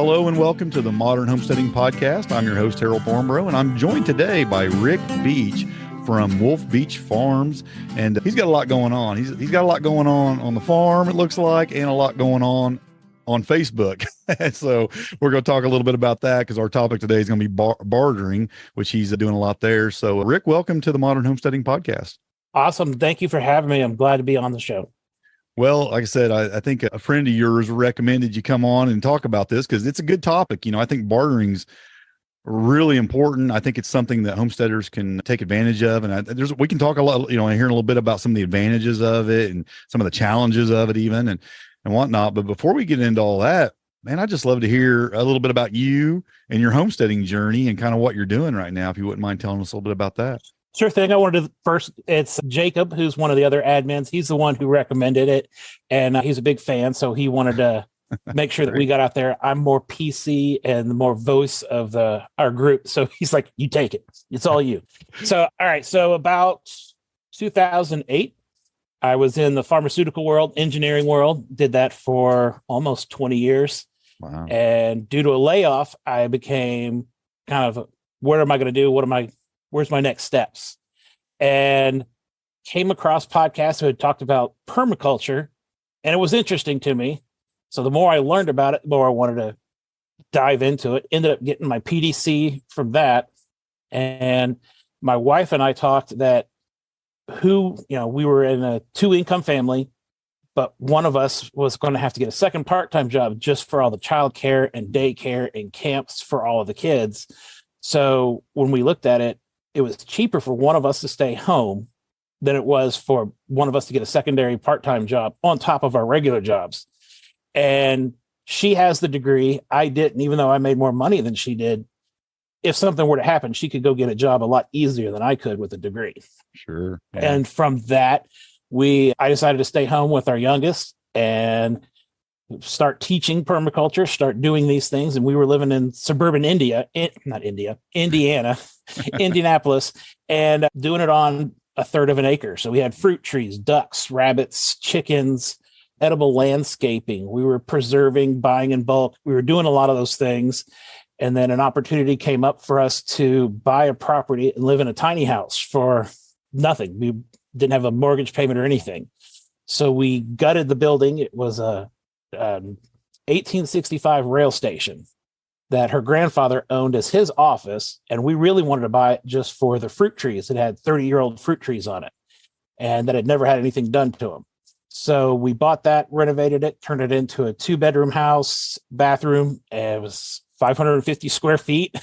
Hello and welcome to the Modern Homesteading Podcast. I'm your host, Harold Thornborough, and I'm joined today by Rick Beach from Wolf Beach Farms. And he's got a lot going on. He's got a lot going on the farm, it looks like, and a lot going on Facebook. So we're going to talk a little bit about that because our topic today is going to be bartering, which he's doing a lot there. So Rick, welcome to the Modern Homesteading Podcast. Awesome. Thank you for having me. I'm glad to be on the show. Well, like I said, I think a friend of yours recommended you come on and talk about this because it's a good topic. You know, I think bartering's really important. I think it's something that homesteaders can take advantage of. And we can talk a lot, hear a little bit about some of the advantages of it and some of the challenges of it even and whatnot. But before we get into all that, man, I'd just love to hear a little bit about you and your homesteading journey and kind of what you're doing right now. If you wouldn't mind telling us a little bit about that. Sure thing. I wanted to first, it's Jacob, who's one of the other admins. He's the one who recommended it, and he's a big fan. So he wanted to make sure that we got out there. I'm more PC and the more voice of our group. So he's like, you take it. It's all you. So, all right. So about 2008, I was in the pharmaceutical world, engineering world, did that for almost 20 years. Wow. And due to a layoff, I became kind of, what am I going to do? Where's my next steps? And came across podcasts who had talked about permaculture, and it was interesting to me. So the more I learned about it, the more I wanted to dive into it. Ended up getting my PDC from that. And my wife and I talked that we were in a 2-income family, but one of us was going to have to get a second part-time job just for all the childcare and daycare and camps for all of the kids. So when we looked at it, it was cheaper for one of us to stay home than it was for one of us to get a secondary part-time job on top of our regular jobs. And she has the degree. I didn't, even though I made more money than she did. If something were to happen, she could go get a job a lot easier than I could with a degree. Sure. Yeah. And from that, I decided to stay home with our youngest and start teaching permaculture, start doing these things. And we were living in suburban Indiana, Indianapolis, and doing it on a third of an acre. So we had fruit trees, ducks, rabbits, chickens, edible landscaping. We were preserving, buying in bulk. We were doing a lot of those things. And then an opportunity came up for us to buy a property and live in a tiny house for nothing. We didn't have a mortgage payment or anything. So we gutted the building. It was a 1865 rail station that her grandfather owned as his office, and we really wanted to buy it just for the fruit trees. It had 30-year-old fruit trees on it, and that had never had anything done to them. So we bought that, renovated it, turned it into a 2-bedroom house, bathroom, and it was 550 square feet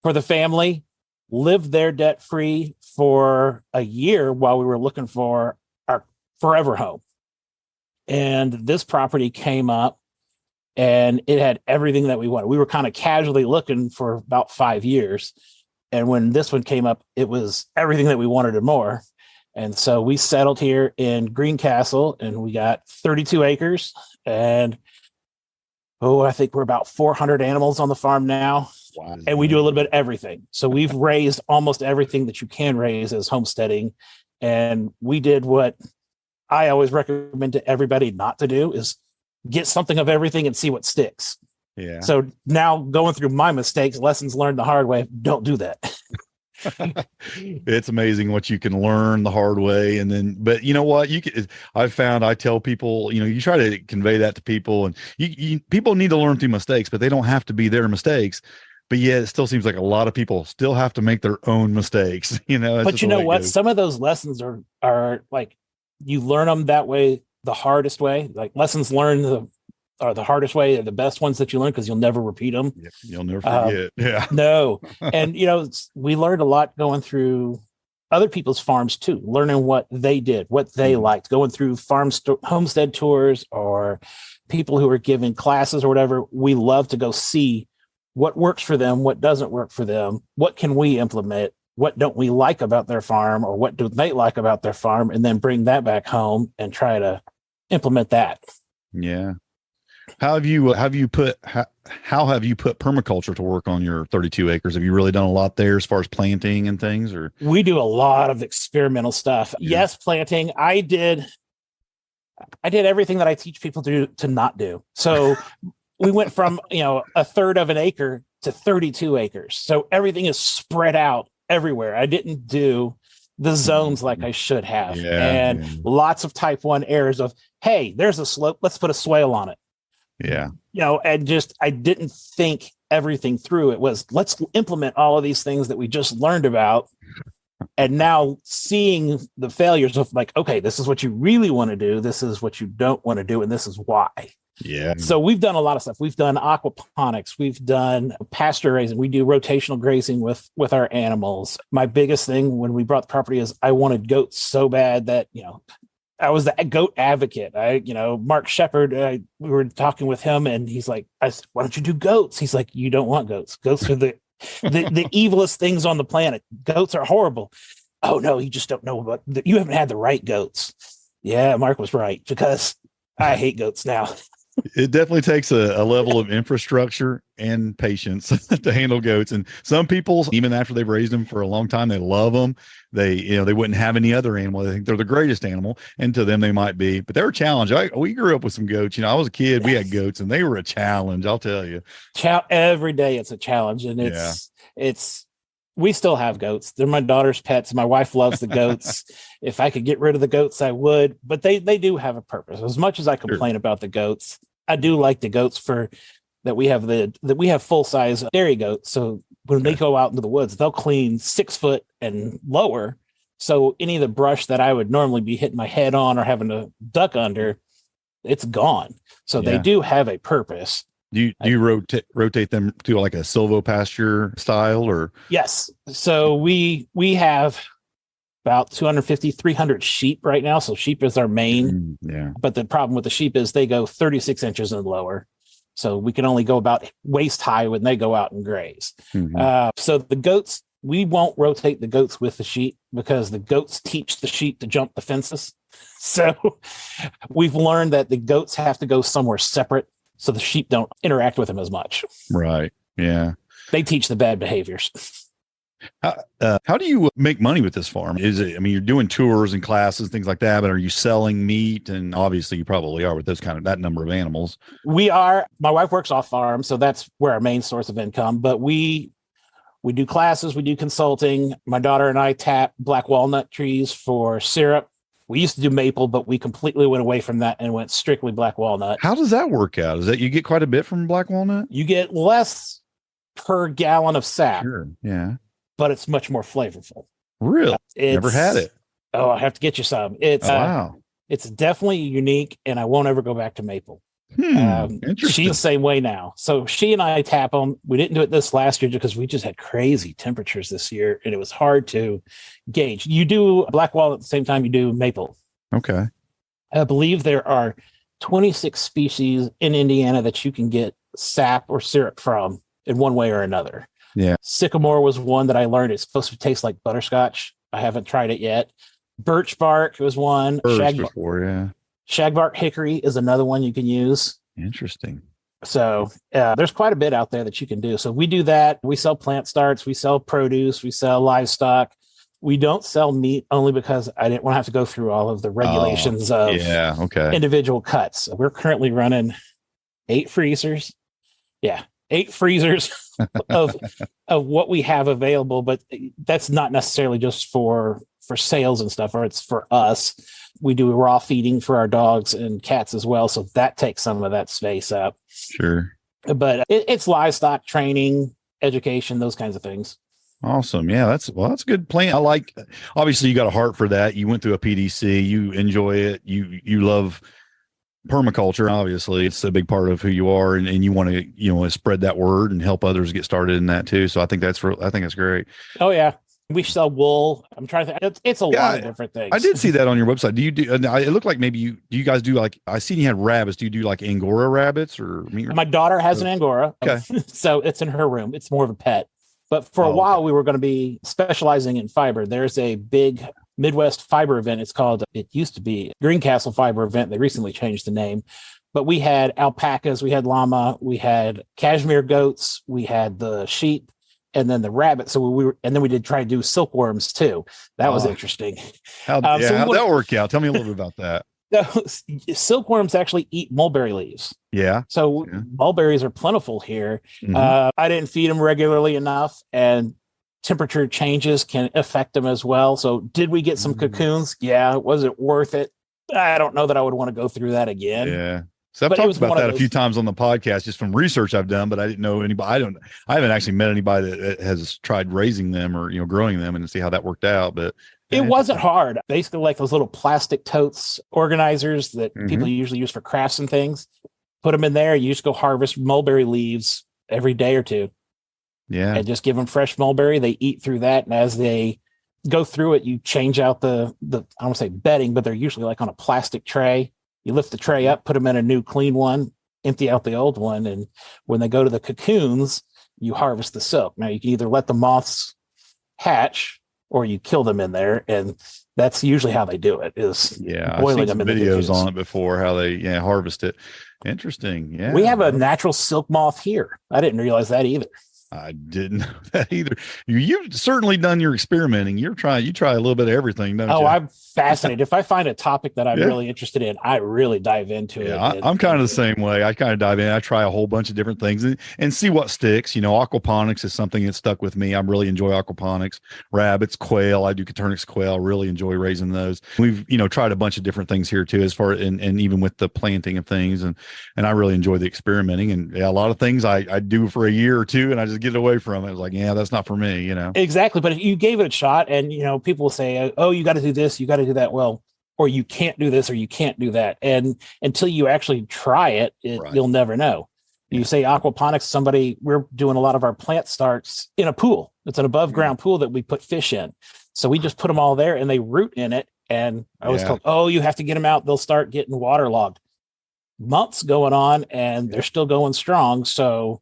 for the family. Lived there debt-free for a year while we were looking for our forever home. And this property came up and it had everything that we wanted. We were kind of casually looking for about 5 years. And when this one came up, it was everything that we wanted and more. And so we settled here in Greencastle and we got 32 acres and I think we're about 400 animals on the farm now. Wow. And we do a little bit of everything. So we've raised almost everything that you can raise as homesteading. And we did what I always recommend to everybody not to do is get something of everything and see what sticks. Yeah. So now going through my mistakes, lessons learned the hard way, don't do that. It's amazing what you can learn the hard way. But you know what, I tell people, you try to convey that to people and people need to learn through mistakes, but they don't have to be their mistakes. But yet it still seems like a lot of people still have to make their own mistakes, But you know what? Some of those lessons are like, you learn them that way, the hardest way. Like lessons learned are the hardest way, are the best ones that you learn because you'll never repeat them. Yeah, you'll never forget. Yeah. No. And, we learned a lot going through other people's farms too, learning what they did, what they liked, going through homestead tours or people who are giving classes or whatever. We love to go see what works for them, what doesn't work for them, what can we implement, what don't we like about their farm or what do they like about their farm, and then bring that back home and try to implement that. Yeah. How have you put permaculture to work on your 32 acres? Have you really done a lot there as far as planting and things? Or we do a lot of experimental stuff. Yeah. Yes, planting. I did everything that I teach people to not do. So we went from, a third of an acre to 32 acres. So everything is spread out everywhere. I didn't do the zones like I should have. And lots of type 1 errors of, hey, there's a slope, let's put a swale on it. Yeah. And just, I didn't think everything through. It was, let's implement all of these things that we just learned about. And now seeing the failures of like, okay, this is what you really want to do. This is what you don't want to do. And this is why. Yeah. So we've done a lot of stuff. We've done aquaponics. We've done pasture raising. We do rotational grazing with our animals. My biggest thing when we brought the property is I wanted goats so bad that, I was the goat advocate. Mark Shepard, we were talking with him and he's like, I said, why don't you do goats? He's like, you don't want goats. Goats are the evilest things on the planet. Goats are horrible. Oh no, you just don't know about you haven't had the right goats. Yeah, Mark was right because I hate goats now. It definitely takes a level of infrastructure and patience to handle goats. And some people, even after they've raised them for a long time, they love them. They wouldn't have any other animal. They think they're the greatest animal. And to them, they might be, but they're a challenge. We grew up with some goats. I was a kid, we had goats and they were a challenge. I'll tell you. Every day it's a challenge. And we still have goats. They're my daughter's pets. My wife loves the goats. If I could get rid of the goats, I would, but they do have a purpose. As much as I complain about the goats, I do like the goats that we have full size dairy goats. So when they go out into the woods, they'll clean 6 foot and lower. So any of the brush that I would normally be hitting my head on or having to duck under, it's gone. So they do have a purpose. Do you rotate them to like a silvopasture style or? Yes. So we have about 250, 300 sheep right now. So sheep is our main. But the problem with the sheep is they go 36 inches and lower. So we can only go about waist high when they go out and graze. So the goats, we won't rotate the goats with the sheep because the goats teach the sheep to jump the fences. So we've learned that the goats have to go somewhere separate so the sheep don't interact with them as much. Right. Yeah. They teach the bad behaviors. How do you make money with this farm? You're doing tours and classes, things like that, but are you selling meat? And obviously you probably are with that number of animals. We are. My wife works off farm, so that's where our main source of income, but we do classes, we do consulting. My daughter and I tap black walnut trees for syrup. We used to do maple, but we completely went away from that and went strictly black walnut. How does that work out? Is that you get quite a bit from black walnut? You get less per gallon of sap. Sure. Yeah. But it's much more flavorful. Really? Never had it. Oh, I have to get you some. It's wow. It's definitely unique, and I won't ever go back to maple. Interesting. She's the same way now. So she and I tap them. We didn't do it this last year because we just had crazy temperatures this year, and it was hard to gauge. You do black walnut at the same time you do maple. Okay. I believe there are 26 species in Indiana that you can get sap or syrup from in one way or another. Yeah. Sycamore was one that I learned it's supposed to taste like butterscotch. I haven't tried it yet. Birch bark was one. Shagbark hickory is another one you can use. Interesting. So there's quite a bit out there that you can do. So we do that. We sell plant starts. We sell produce. We sell livestock. We don't sell meat only because I didn't want to have to go through all of the regulations of individual cuts. We're currently running 8 freezers. Yeah. 8 freezers of what we have available, but that's not necessarily just for sales and stuff, or it's for us. We do raw feeding for our dogs and cats as well, so that takes some of that space up. Sure. But it's livestock training, education, those kinds of things. Awesome. Yeah, that's a good plan. I like, obviously you got a heart for that. You went through a PDC, you enjoy it. You love permaculture. Obviously it's a big part of who you are, and you want to, spread that word and help others get started in that too. So I think that's great. Oh yeah. We sell wool. I'm trying to think. It's a lot of different things. I did see that on your website. Do you do, it looked like maybe do you guys do like, I seen you had rabbits. Do you do like Angora rabbits or meat? My daughter has an Angora. Okay. So it's in her room. It's more of a pet. But for a while we were going to be specializing in fiber. There's a big Midwest fiber event. It used to be Greencastle Fiber Event. They recently changed the name. But we had alpacas, we had llama, we had cashmere goats, we had the sheep, and then the rabbit. So we did try to do silkworms too. That was interesting. How'd that work out? Tell me a little bit about that. Silkworms actually eat mulberry leaves. Yeah. So Yeah. mulberries are plentiful here. Mhm. I didn't feed them regularly enough, and temperature changes can affect them as well. So did we get some Mm. cocoons? Yeah. Was it worth it? I don't know that I would want to go through that again. Yeah. So I've But it talked was about one of that a few those. times on the podcast, just from research I've done, but I didn't know anybody. I haven't actually met anybody that has tried raising them or, growing them and see how that worked out. But yeah, It wasn't interesting. hard. Basically, like those little plastic totes organizers that Hmm. people usually use for crafts and things. Put them in there. You just go harvest mulberry leaves every day or two, Yeah. and just give them fresh mulberry. They eat through that, and as they go through it, you change out the I don't want to say bedding, but they're usually like on a plastic tray. You lift the tray up, put them in a new clean one, empty out the old one, and when they go to the cocoons, you harvest the silk. Now you can either let the moths hatch or you kill them in there, and that's usually how they do it, is Yeah. I've boiling seen some them in the videos cocoons. on it before, how they harvest it. Interesting. Yeah. We have a natural silk moth here. I didn't realize that either. I didn't know that either. You've certainly done your experimenting. You try a little bit of everything, don't you? Oh, I'm fascinated. If I find a topic that I'm Yeah. really interested in, I really dive into it. Yeah, I'm kind of the same way. I kind of dive in. I try a whole bunch of different things and see what sticks. Aquaponics is something that stuck with me. I really enjoy aquaponics, rabbits, quail. I do Caturnix quail. I really enjoy raising those. We've, tried a bunch of different things here too, as far and even with the planting of things. And I really enjoy the experimenting. And yeah, a lot of things I do for a year or two and I just get away from it. I was like, yeah, that's not for me, Exactly. But if you gave it a shot and, people will say, oh, you got to do this, you got to do that. Well, or you can't do this or you can't do that. And until you actually try it, Right. You'll never know. You Yeah. say aquaponics, we're doing a lot of our plant starts in a pool. It's an above ground pool that we put fish in. So we just put them all there and they root in it. And I was told, oh, you have to get them out. They'll start getting waterlogged. Months going on and they're still going strong. So,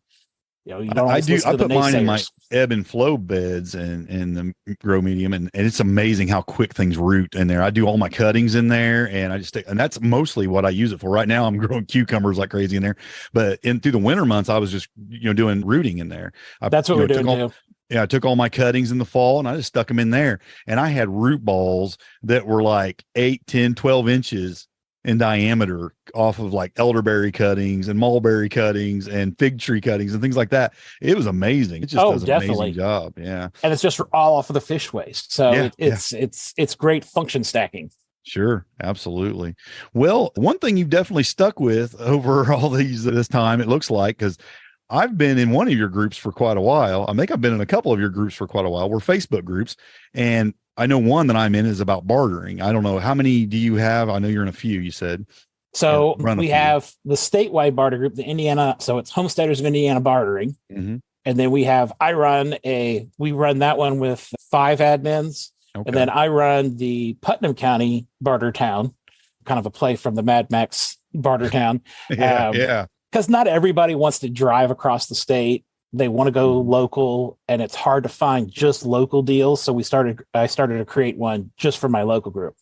you don't I do. I listen to the put mine in my naysayers. ebb and flow beds and the grow medium, and it's amazing how quick things root in there. I do all my cuttings in there, and and that's mostly what I use it for. Right now, I'm growing cucumbers like crazy in there, but through the winter months, I was just doing rooting in there. That's what we're doing too. Yeah, I took all my cuttings in the fall and I just stuck them in there, and I had root balls that were like 8, 10, 12 inches in diameter off of like elderberry cuttings and mulberry cuttings and fig tree cuttings and things like that. It was amazing. It just does an amazing job. Yeah. And it's just all off of the fish waste. So it's great function stacking. Sure. Absolutely. Well, one thing you've definitely stuck with over all this time, it looks like, because I've been in one of your groups for quite a while. I think I've been in a couple of your groups for quite a while. We're Facebook groups, and I know one that I'm in is about bartering. I don't know, how many do you have? I know you're in a few, you said. So we have the statewide barter group, the Indiana. So it's Homesteaders of Indiana Bartering. Mm-hmm. And then we run that one with 5 admins. Okay. And then I run the Putnam County Barter Town, kind of a play from the Mad Max Barter Town. Yeah. Because not everybody wants to drive across the state. They want to go local, and it's hard to find just local deals. So I started to create one just for my local group.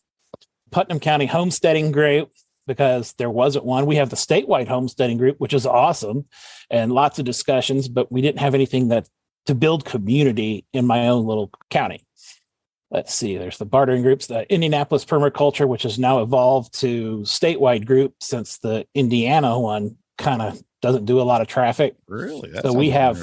Putnam County Homesteading Group, because there wasn't one. We have the statewide homesteading group, which is awesome, and lots of discussions, but we didn't have anything to build community in my own little county. Let's see, there's the bartering groups, the Indianapolis Permaculture, which has now evolved to statewide group since the Indiana one kind of doesn't do a lot of traffic. Really? So we have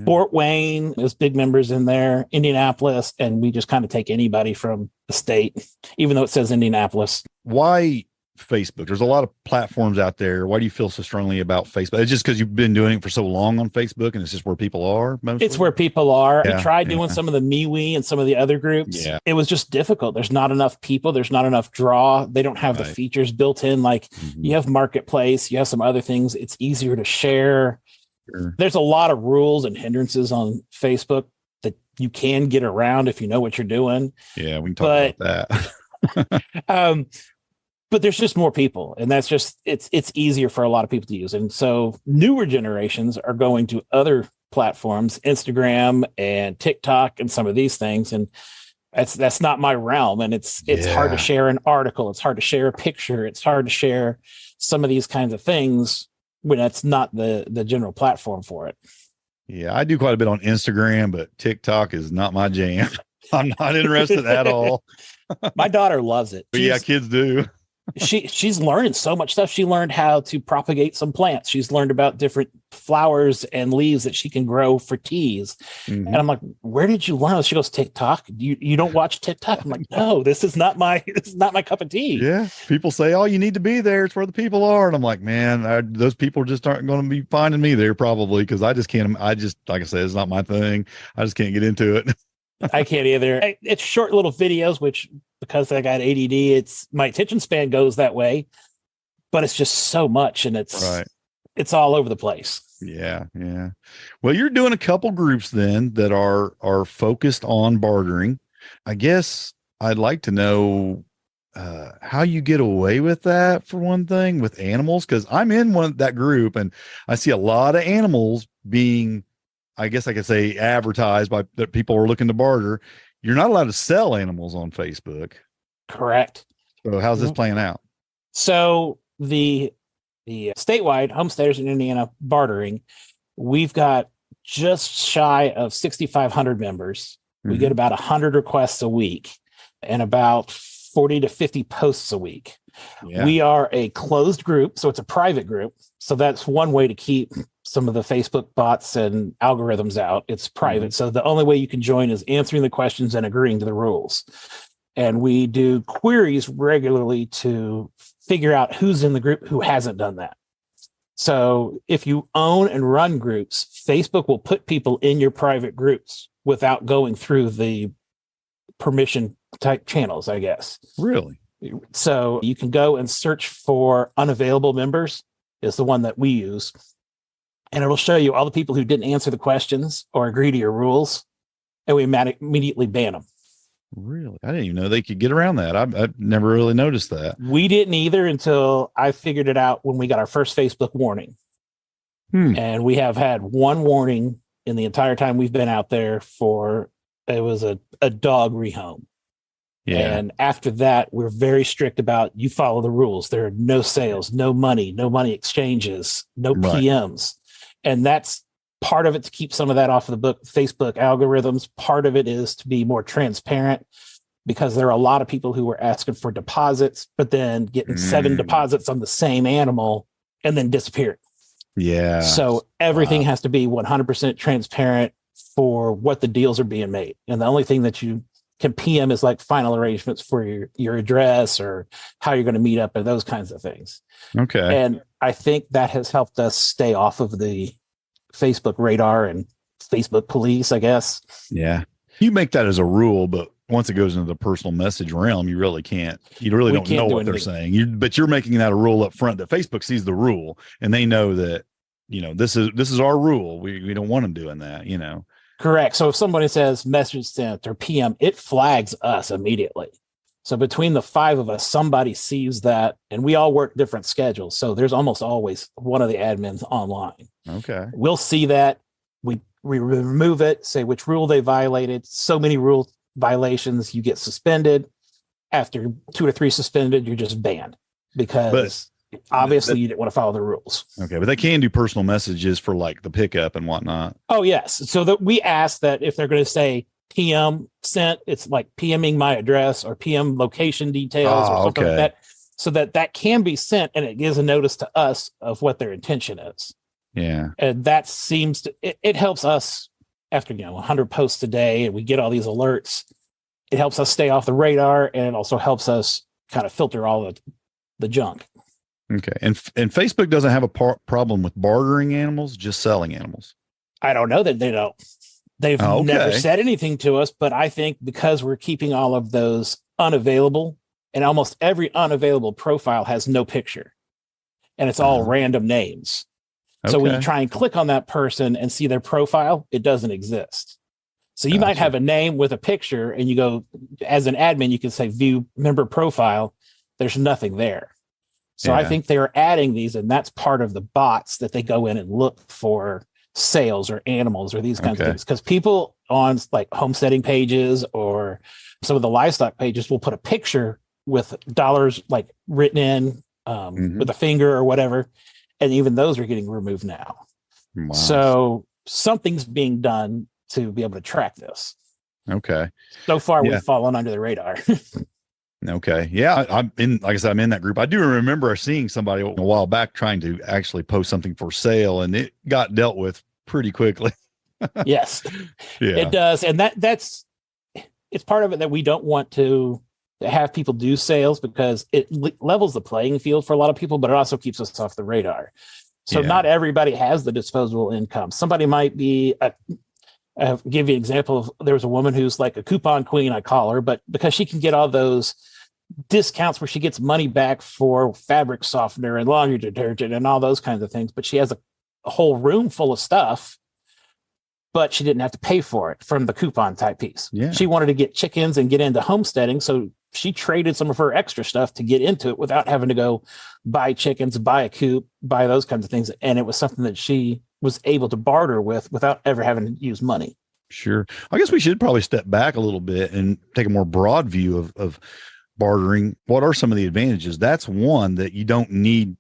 Fort Wayne, there's big members in there, Indianapolis, and we just kind of take anybody from the state, even though it says Indianapolis. Why Facebook? There's a lot of platforms out there. Why do you feel so strongly about Facebook? It's just because you've been doing it for so long on Facebook and it's just where people are mostly? It's where people are. I tried doing some of the MeWe and some of the other groups. Yeah. It was just difficult. There's not enough people. There's not enough draw. They don't have the features built in. Like you have Marketplace, you have some other things. It's easier to share. Sure. There's a lot of rules and hindrances on Facebook that you can get around if you know what you're doing. Yeah, we can talk about that. But there's just more people, and that's just it's easier for a lot of people to use. And so newer generations are going to other platforms, Instagram and TikTok and some of these things. And that's not my realm. And it's hard to share an article. It's hard to share a picture. It's hard to share some of these kinds of things when that's not the general platform for it. Yeah, I do quite a bit on Instagram, but TikTok is not my jam. I'm not interested at all. My daughter loves it. But kids do. she's learning so much stuff. She learned how to propagate some plants. She's learned about different flowers and leaves that she can grow for teas. Mm-hmm. And I'm like, where did you learn? She goes, TikTok. You don't watch TikTok? I'm like, no, this is not my cup of tea. Yeah. People say, oh, you need to be there. It's where the people are. And I'm like, man, those people just aren't going to be finding me there probably. Cause I just can't, like I said, it's not my thing. I just can't get into it. I can't either. It's short little videos, which because I got ADD, it's my attention span goes that way, but it's just so much and it's all over the place. Yeah. Yeah. Well, you're doing a couple groups then that are focused on bartering. I guess I'd like to know how you get away with that for one thing with animals. Cause I'm in that group and I see a lot of animals being, I guess I could say advertised by that people are looking to barter. You're not allowed to sell animals on Facebook. Correct. So how's this playing out? So the statewide Homesteaders in Indiana bartering, we've got just shy of 6,500 members. We get about 100 requests a week and about 40 to 50 posts a week. Yeah. We are a closed group, so it's a private group. So that's one way to keep some of the Facebook bots and algorithms out. It's private. So the only way you can join is answering the questions and agreeing to the rules. And we do queries regularly to figure out who's in the group who hasn't done that. So if you own and run groups, Facebook will put people in your private groups without going through the permission type channels, I guess. Really? So you can go and search for unavailable members is the one that we use. And it'll show you all the people who didn't answer the questions or agree to your rules. And we immediately ban them. Really? I didn't even know they could get around that. I've never really noticed that. We didn't either until I figured it out when we got our first Facebook warning. And we have had one warning in the entire time we've been out there for, it was a dog rehome. Yeah. And after that, we're very strict about you follow the rules. There are no sales, no money exchanges, no PMs. And that's part of it to keep some of that off of the Facebook algorithms. Part of it is to be more transparent because there are a lot of people who were asking for deposits, but then getting 7 deposits on the same animal and then disappearing. Yeah. So everything has to be 100% transparent for what the deals are being made. And the only thing that you can PM is like final arrangements for your address or how you're going to meet up and those kinds of things. Okay. And I think that has helped us stay off of the Facebook radar and Facebook police, I guess. Yeah. You make that as a rule, but once it goes into the personal message realm, you really can't. You really don't know what they're saying. But you're making that a rule up front that Facebook sees the rule and they know that, this is our rule. We don't want them doing that, Correct. So if somebody says message sent or PM, it flags us immediately. So between the 5 of us, somebody sees that, and we all work different schedules. So there's almost always one of the admins online. Okay. We'll see that. We remove it, say which rule they violated. So many rule violations, you get suspended. After 2 or 3 suspended, you're just banned because obviously you didn't want to follow the rules. Okay. But they can do personal messages for like the pickup and whatnot. Oh, yes. So that we ask that if they're going to say PM sent, it's like PMing my address or PM location details or something like that, so that can be sent and it gives a notice to us of what their intention is. Yeah. And that seems to, it helps us after, 100 posts a day and we get all these alerts. It helps us stay off the radar and it also helps us kind of filter all the junk. Okay. And Facebook doesn't have a problem with bartering animals, just selling animals. I don't know that they don't. They've never said anything to us, but I think because we're keeping all of those unavailable and almost every unavailable profile has no picture and it's all random names. Okay. So when you try and click on that person and see their profile, it doesn't exist. So you might have a name with a picture and you go, as an admin, you can say view member profile. There's nothing there. So I think they're adding these, and that's part of the bots that they go in and look for sales or animals or these kinds of things. Because people on like homesteading pages or some of the livestock pages will put a picture with dollars like written in with a finger or whatever. And even those are getting removed now. Wow. So something's being done to be able to track this. Okay. So far, we've fallen under the radar. Okay. Yeah. I'm in, like I said, I'm in that group. I do remember seeing somebody a while back trying to actually post something for sale, and it got dealt with pretty quickly. Yes, it Yeah. does. And that's it's part of it that we don't want to have people do sales because it levels the playing field for a lot of people, but it also keeps us off the radar. So Yeah. not everybody has the disposable income. Somebody might be I'll give you an example of there's a woman who's like a coupon queen, I call her, but because she can get all those discounts where she gets money back for fabric softener and laundry detergent and all those kinds of things, but she has a whole room full of stuff, but she didn't have to pay for it from the coupon type piece. Yeah. She wanted to get chickens and get into homesteading, so she traded some of her extra stuff to get into it without having to go buy chickens, buy a coop, buy those kinds of things. And it was something that she was able to barter with without ever having to use money. Sure. I guess we should probably step back a little bit and take a more broad view of bartering. What are some of the advantages? That's one, that you don't need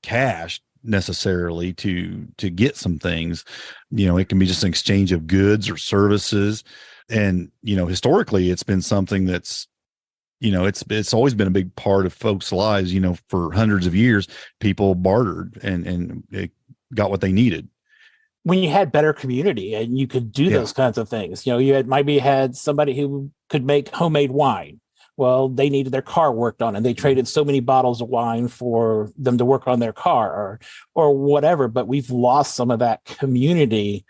cash necessarily to get some things. It can be just an exchange of goods or services. And, historically it's been something that's, it's always been a big part of folks' lives. For hundreds of years, people bartered and it got what they needed. When you had better community and you could do those kinds of things, you had maybe had somebody who could make homemade wine. Well, they needed their car worked on and they traded so many bottles of wine for them to work on their car or whatever. But we've lost some of that community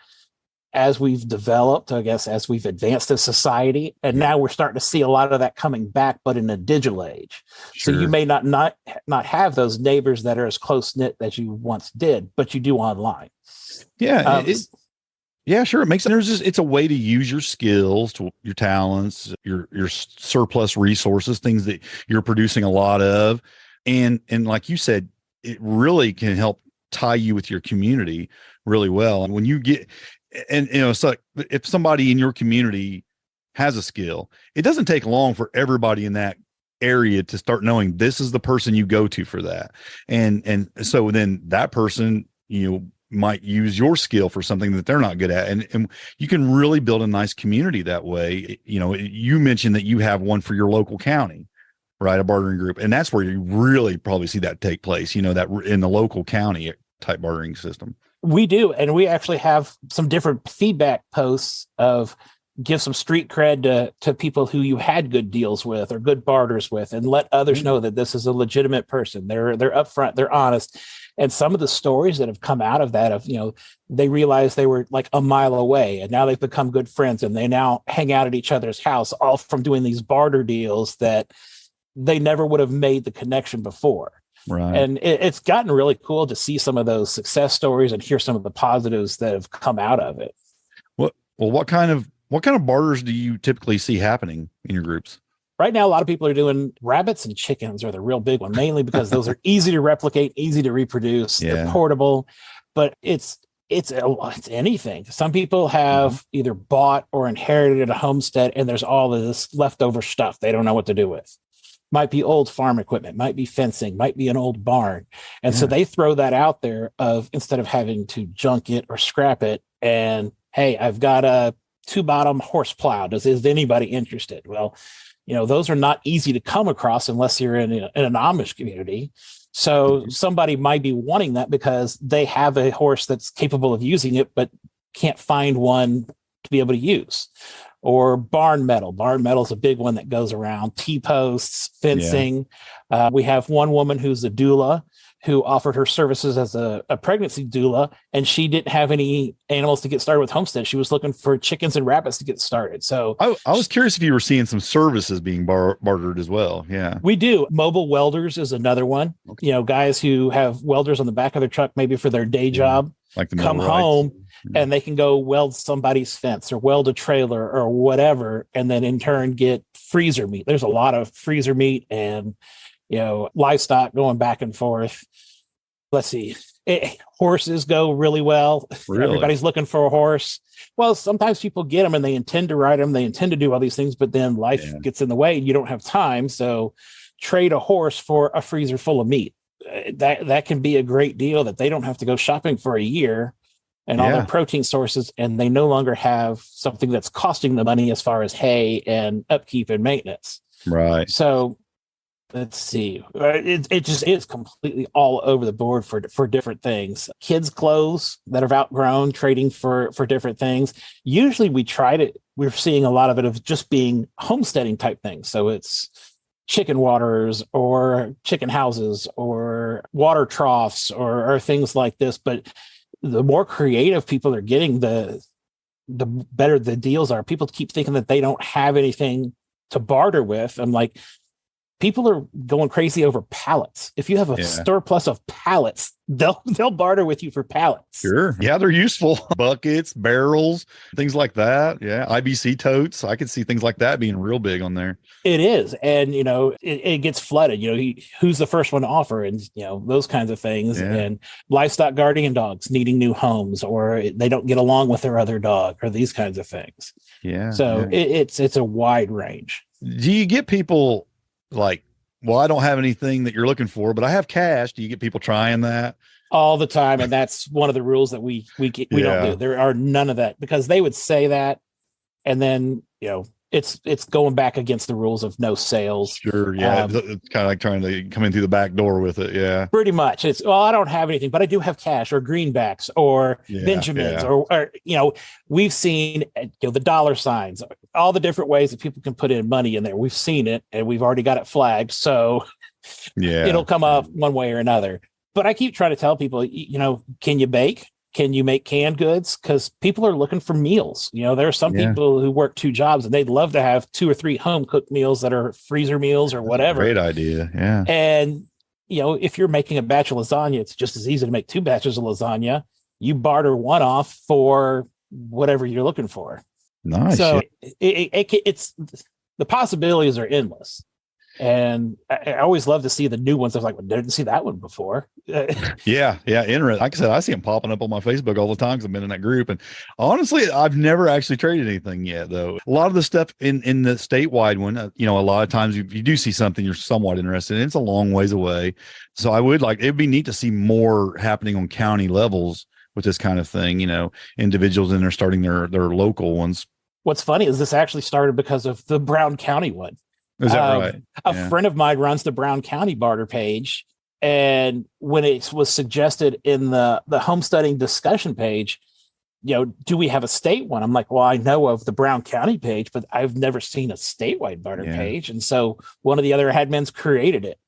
as we've developed, I guess, as we've advanced as society. And now we're starting to see a lot of that coming back, but in a digital age. Sure. So you may not have those neighbors that are as close knit as you once did, but you do online. Yeah. Yeah, sure. It makes sense. It's a way to use your skills, your talents, your surplus resources, things that you're producing a lot of. And like you said, it really can help tie you with your community really well. And when you get, and it's like if somebody in your community has a skill, it doesn't take long for everybody in that area to start knowing this is the person you go to for that. And so then that person, might use your skill for something that they're not good at. And you can really build a nice community that way. You mentioned that you have one for your local county, right? A bartering group. And that's where you really probably see that take place, that in the local county type bartering system. We do. And we actually have some different feedback posts of give some street cred to people who you had good deals with or good barters with, and let others know that this is a legitimate person. They're upfront, they're honest. And some of the stories that have come out of that they realized they were like a mile away and now they've become good friends and they now hang out at each other's house, all from doing these barter deals that they never would have made the connection before. Right. And it's gotten really cool to see some of those success stories and hear some of the positives that have come out of it. What kind of barters do you typically see happening in your groups? Right now, a lot of people are doing rabbits and chickens are the real big one, mainly because those are easy to replicate, easy to reproduce. Yeah. They're portable, but it's anything. Some people have either bought or inherited a homestead and there's all of this leftover stuff they don't know what to do with. Might be old farm equipment, might be fencing, might be an old barn. And so they throw that out there instead of having to junk it or scrap it. And hey, I've got a 2-bottom horse plow. Is anybody interested? Well, those are not easy to come across unless you're in an Amish community. So somebody might be wanting that because they have a horse that's capable of using it, but can't find one to be able to use. Or barn metal. Barn metal is a big one that goes around. T-posts, fencing. Yeah. We have one woman who's a doula who offered her services as a pregnancy doula, and she didn't have any animals to get started with Homestead. She was looking for chickens and rabbits to get started. So I was curious if you were seeing some services being bartered as well. Yeah, we do. Mobile welders is another one. Okay. Guys who have welders on the back of their truck, maybe for their day job, like the come home and they can go weld somebody's fence or weld a trailer or whatever, and then in turn get freezer meat. There's a lot of freezer meat and livestock going back and forth. Let's see. Horses go really well. Really? Everybody's looking for a horse. Well, sometimes people get them and they intend to ride them. They intend to do all these things, but then life gets in the way and you don't have time. So trade a horse for a freezer full of meat. That can be a great deal that they don't have to go shopping for a year and all their protein sources. And they no longer have something that's costing them money as far as hay and upkeep and maintenance. Right. So let's see. It just is completely all over the board for different things. Kids' clothes that have outgrown, trading for different things. Usually we're seeing a lot of it of just being homesteading type things. So it's chicken waters or chicken houses or water troughs or things like this. But the more creative people are getting, the better the deals are. People keep thinking that they don't have anything to barter with. I'm like, people are going crazy over pallets. If you have a surplus of pallets, they'll barter with you for pallets. Sure. Yeah, they're useful. Buckets, barrels, things like that. Yeah. IBC totes. I could see things like that being real big on there. It is. And, it gets flooded. Who's the first one to offer? And, those kinds of things. Yeah. And livestock guardian dogs needing new homes, or they don't get along with their other dog, or these kinds of things. Yeah. So it's a wide range. Do you get people like, well, I don't have anything that you're looking for, but I have cash? Do you get people trying that? All the time, and that's one of the rules that we don't do. There are none of that, because they would say that, and then it's going back against the rules of no sales. Sure, yeah, it's kind of like trying to come in through the back door with it. Yeah, pretty much. It's, well, I don't have anything, but I do have cash or greenbacks or Benjamins or we've seen the dollar signs, all the different ways that people can put in money in there. We've seen it, and we've already got it flagged, so it'll come up one way or another. But I keep trying to tell people, can you bake? Can you make canned goods? Because people are looking for meals. There are some people who work 2 jobs, and they'd love to have 2 or 3 home cooked meals that are freezer meals or whatever. Great idea. Yeah. And, if you're making a batch of lasagna, it's just as easy to make 2 batches of lasagna. You barter one off for whatever you're looking for. Nice. So it's the possibilities are endless. And I always love to see the new ones. I was like, I didn't see that one before. Yeah. Interesting. Like I said, I see them popping up on my Facebook all the time because I've been in that group. And honestly, I've never actually traded anything yet, though. A lot of the stuff in the statewide one, a lot of times you do see something you're somewhat interested in. It's a long ways away. So it'd be neat to see more happening on county levels with this kind of thing, individuals in there starting their local ones. What's funny is this actually started because of the Brown County one. Is that right? A friend of mine runs the Brown County barter page, and when it was suggested in the homesteading discussion page, do we have a state one? I'm like, well, I know of the Brown County page, but I've never seen a statewide barter page. And so one of the other admins created it,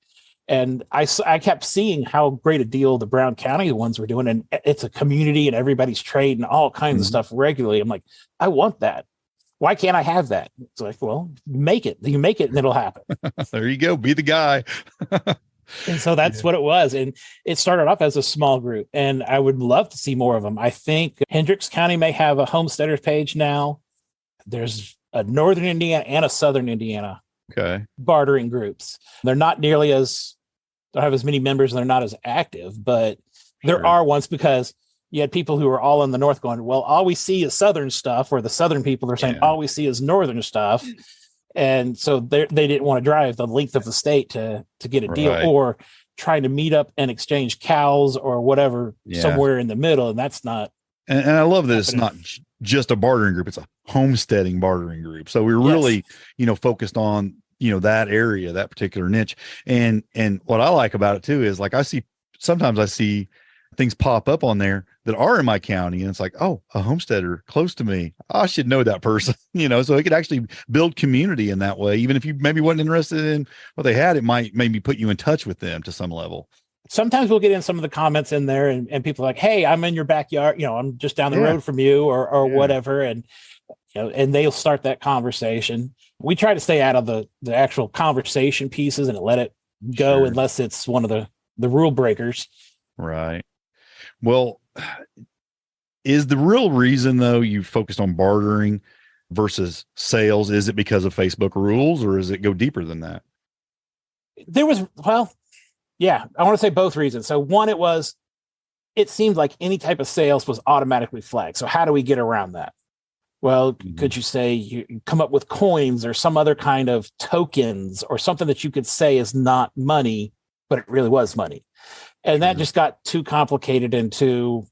and I kept seeing how great a deal the Brown County ones were doing, and it's a community, and everybody's trading all kinds of stuff regularly. I'm like, I want that. Why can't I have that? It's like, well, make it. You make it and it'll happen. There you go. Be the guy. And so that's what it was. And it started off as a small group, and I would love to see more of them. I think Hendricks County may have a homesteaders page now. There's a Northern Indiana and a Southern Indiana bartering groups. They're not nearly don't have as many members, and they're not as active, but there are ones, because you had people who were all in the north going, well, all we see is Southern stuff, or the Southern people are saying all we see is Northern stuff. And so they didn't want to drive the length of the state to get a deal, or trying to meet up and exchange cows or whatever somewhere in the middle. And that's not. And I love that it's not just a bartering group. It's a homesteading bartering group. So we're really, focused on, that area, that particular niche. And what I like about it too is, like, sometimes I see things pop up on there that are in my county, and it's like, oh, a homesteader close to me, I should know that person, so it could actually build community in that way. Even if you maybe wasn't interested in what they had, it might maybe put you in touch with them to some level. Sometimes we'll get in some of the comments in there, and people are like, hey, I'm in your backyard, I'm just down the road from you, or whatever. And, and they'll start that conversation. We try to stay out of the actual conversation pieces and let it go unless it's one of the rule breakers. Right. Well, is the real reason, though, you focused on bartering versus sales, is it because of Facebook rules, or does it go deeper than that? I want to say both reasons. So one, it seemed like any type of sales was automatically flagged. So how do we get around that? Well, could you say you come up with coins or some other kind of tokens or something that you could say is not money, but it really was money? And that just got too complicated into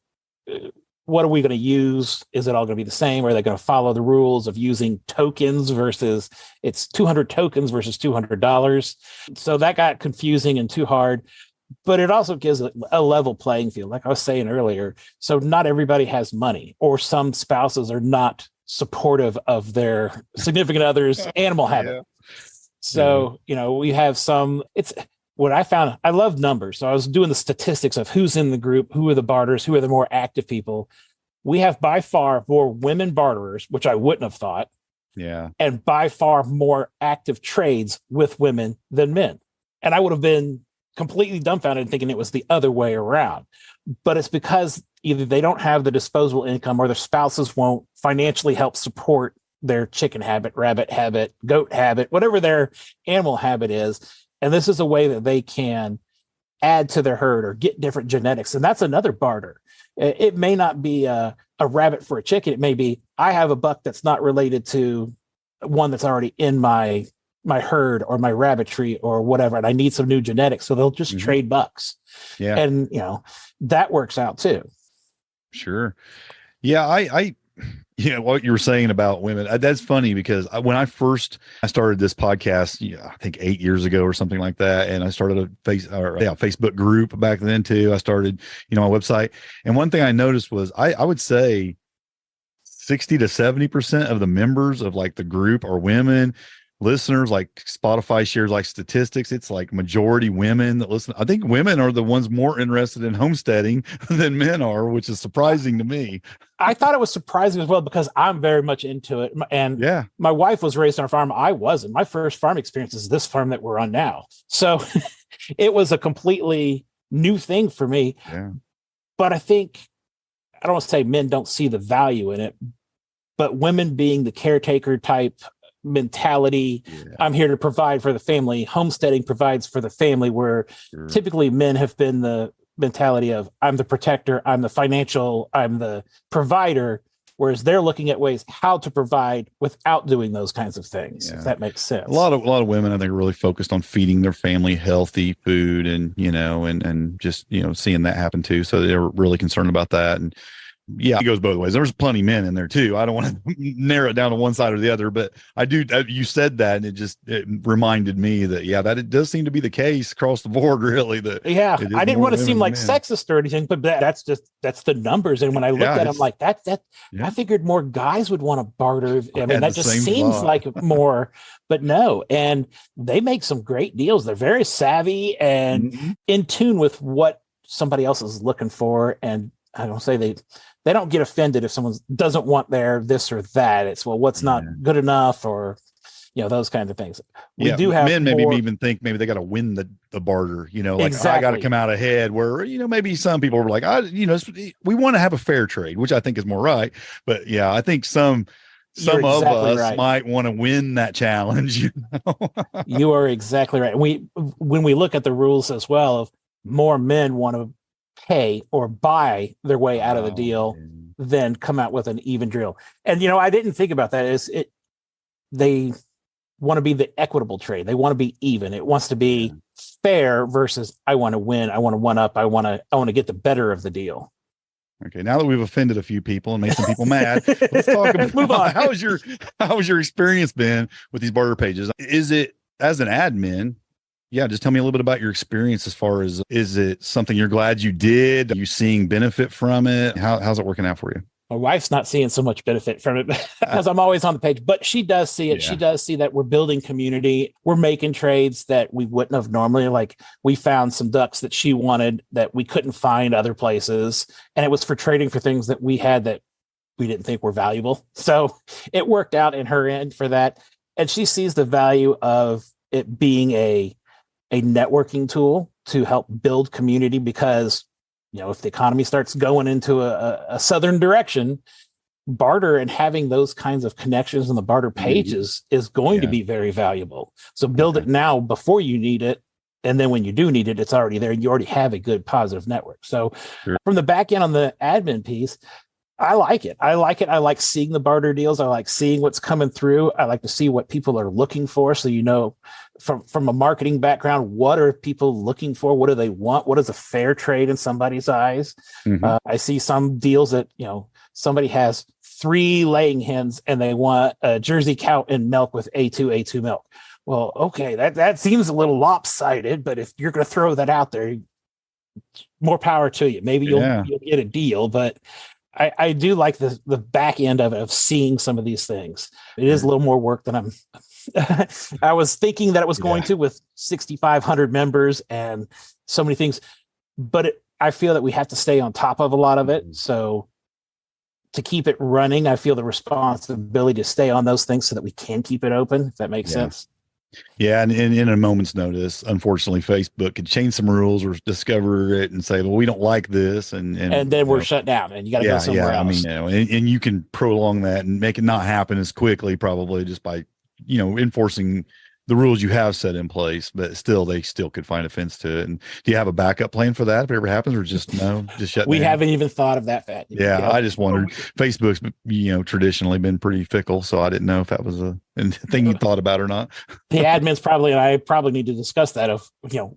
what are we going to use? Is it all going to be the same? Are they going to follow the rules of using tokens versus it's 200 tokens versus $200? So that got confusing and too hard, but it also gives a level playing field. Like I was saying earlier, so not everybody has money, or some spouses are not supportive of their significant other's animal habit. So, we have some, it's what I found. I love numbers. So I was doing the statistics of who's in the group, who are the barters, who are the more active people. We have by far more women barterers, which I wouldn't have thought. Yeah. And by far more active trades with women than men. And I would have been completely dumbfounded thinking it was the other way around. But it's because either they don't have the disposable income or their spouses won't financially help support their chicken habit, rabbit habit, goat habit, whatever their animal habit is. And this is a way that they can add to their herd or get different genetics. And that's another barter. It may not be a rabbit for a chicken. It may be, I have a buck that's not related to one that's already in my herd or my rabbitry or whatever, and I need some new genetics. So they'll just trade bucks. Yeah. And, that works out too. Sure. Yeah. What you were saying about women, that's funny because when I started this podcast, I think 8 years ago or something like that. And I started a Facebook group back then too. I started, my website. And one thing I noticed was I would say 60 to 70% of the members of like the group are women. Listeners, like Spotify shares like statistics, it's like majority women that listen. I think women are the ones more interested in homesteading than men are, which is surprising to me. I thought it was surprising as well because I'm very much into it. And my wife was raised on a farm. I wasn't. My first farm experience is this farm that we're on now. So it was a completely new thing for me. Yeah. But I think, I don't want to say men don't see the value in it, but women being the caretaker type mentality, I'm here to provide for the family. Homesteading provides for the family, where typically men have been the mentality of I'm the protector, I'm the financial, I'm the provider, whereas they're looking at ways how to provide without doing those kinds of things. If that makes sense. A lot of women, I think, are really focused on feeding their family healthy food and and just seeing that happen too. So they're really concerned about that. And it goes both ways. There's plenty of men in there too. I don't want to narrow it down to one side or the other, but I do. You said that, and it reminded me that that it does seem to be the case across the board. Really, I didn't want to seem like sexist or anything, but that's the numbers. And when I looked at them, like that, I figured more guys would want to barter. I mean, that just seems like more, but no. And they make some great deals. They're very savvy and in tune with what somebody else is looking for. And I don't say they don't get offended if someone doesn't want their this or that. It's what's not good enough, or those kinds of things. We do have men maybe even think maybe they got to win the barter. I got to come out ahead. Where maybe some people were like, we want to have a fair trade, which I think is more right. But I think some of us might want to win that challenge. You are exactly right. When we look at the rules as well, of more men want to pay or buy their way out of the deal than come out with an even deal. And I didn't think about that. They want to be the equitable trade. They want to be even. It wants to be fair versus I want to win. I want to one up. I want to get the better of the deal. Okay, now that we've offended a few people and made some people mad, let's talk about move on. How has your experience been with these barter pages? Is it, as an admin? Just tell me a little bit about your experience as far as, is it something you're glad you did? Are you seeing benefit from it? How's it working out for you? My wife's not seeing so much benefit from it because I'm always on the page, but she does see it. She does see that we're building community. We're making trades that we wouldn't have normally. Like, we found some ducks that she wanted that we couldn't find other places. And it was for trading for things that we had that we didn't think were valuable. So it worked out in her end for that. And she sees the value of it being a networking tool to help build community, because if the economy starts going into a southern direction, barter and having those kinds of connections on the barter pages is going to be very valuable. So build it now before you need it, and then when you do need it, it's already there and you already have a good positive network. So from the back end on the admin piece, I like it. I like it. I like seeing the barter deals. I like seeing what's coming through. I like to see what people are looking for. So, from a marketing background, what are people looking for? What do they want? What is a fair trade in somebody's eyes? Mhm. I see some deals that, somebody has 3 laying hens and they want a Jersey cow in milk with A2 milk. Well, okay, that seems a little lopsided, but if you're going to throw that out there, more power to you. Maybe Yeah. you'll get a deal, but I do like the back end of it, of seeing some of these things. It is a little more work than I'm I was thinking that it was going to, with 6,500 members and so many things, but I feel that we have to stay on top of a lot of it. So to keep it running, I feel the responsibility to stay on those things so that we can keep it open, if that makes sense. Yeah, and in a moment's notice, unfortunately, Facebook could change some rules or discover it and say, "Well, we don't like this," and then we're shut down, and you got to go somewhere else. I mean, and you can prolong that and make it not happen as quickly, probably just by enforcing the rules you have set in place. But still, they still could find a fence to it. And do you have a backup plan for that if it ever happens, or just shut? We down? Haven't even thought of that. Yeah, I just wondered. Facebook's traditionally been pretty fickle, so I didn't know if that was a thing you thought about or not. The admins I probably need to discuss that. Of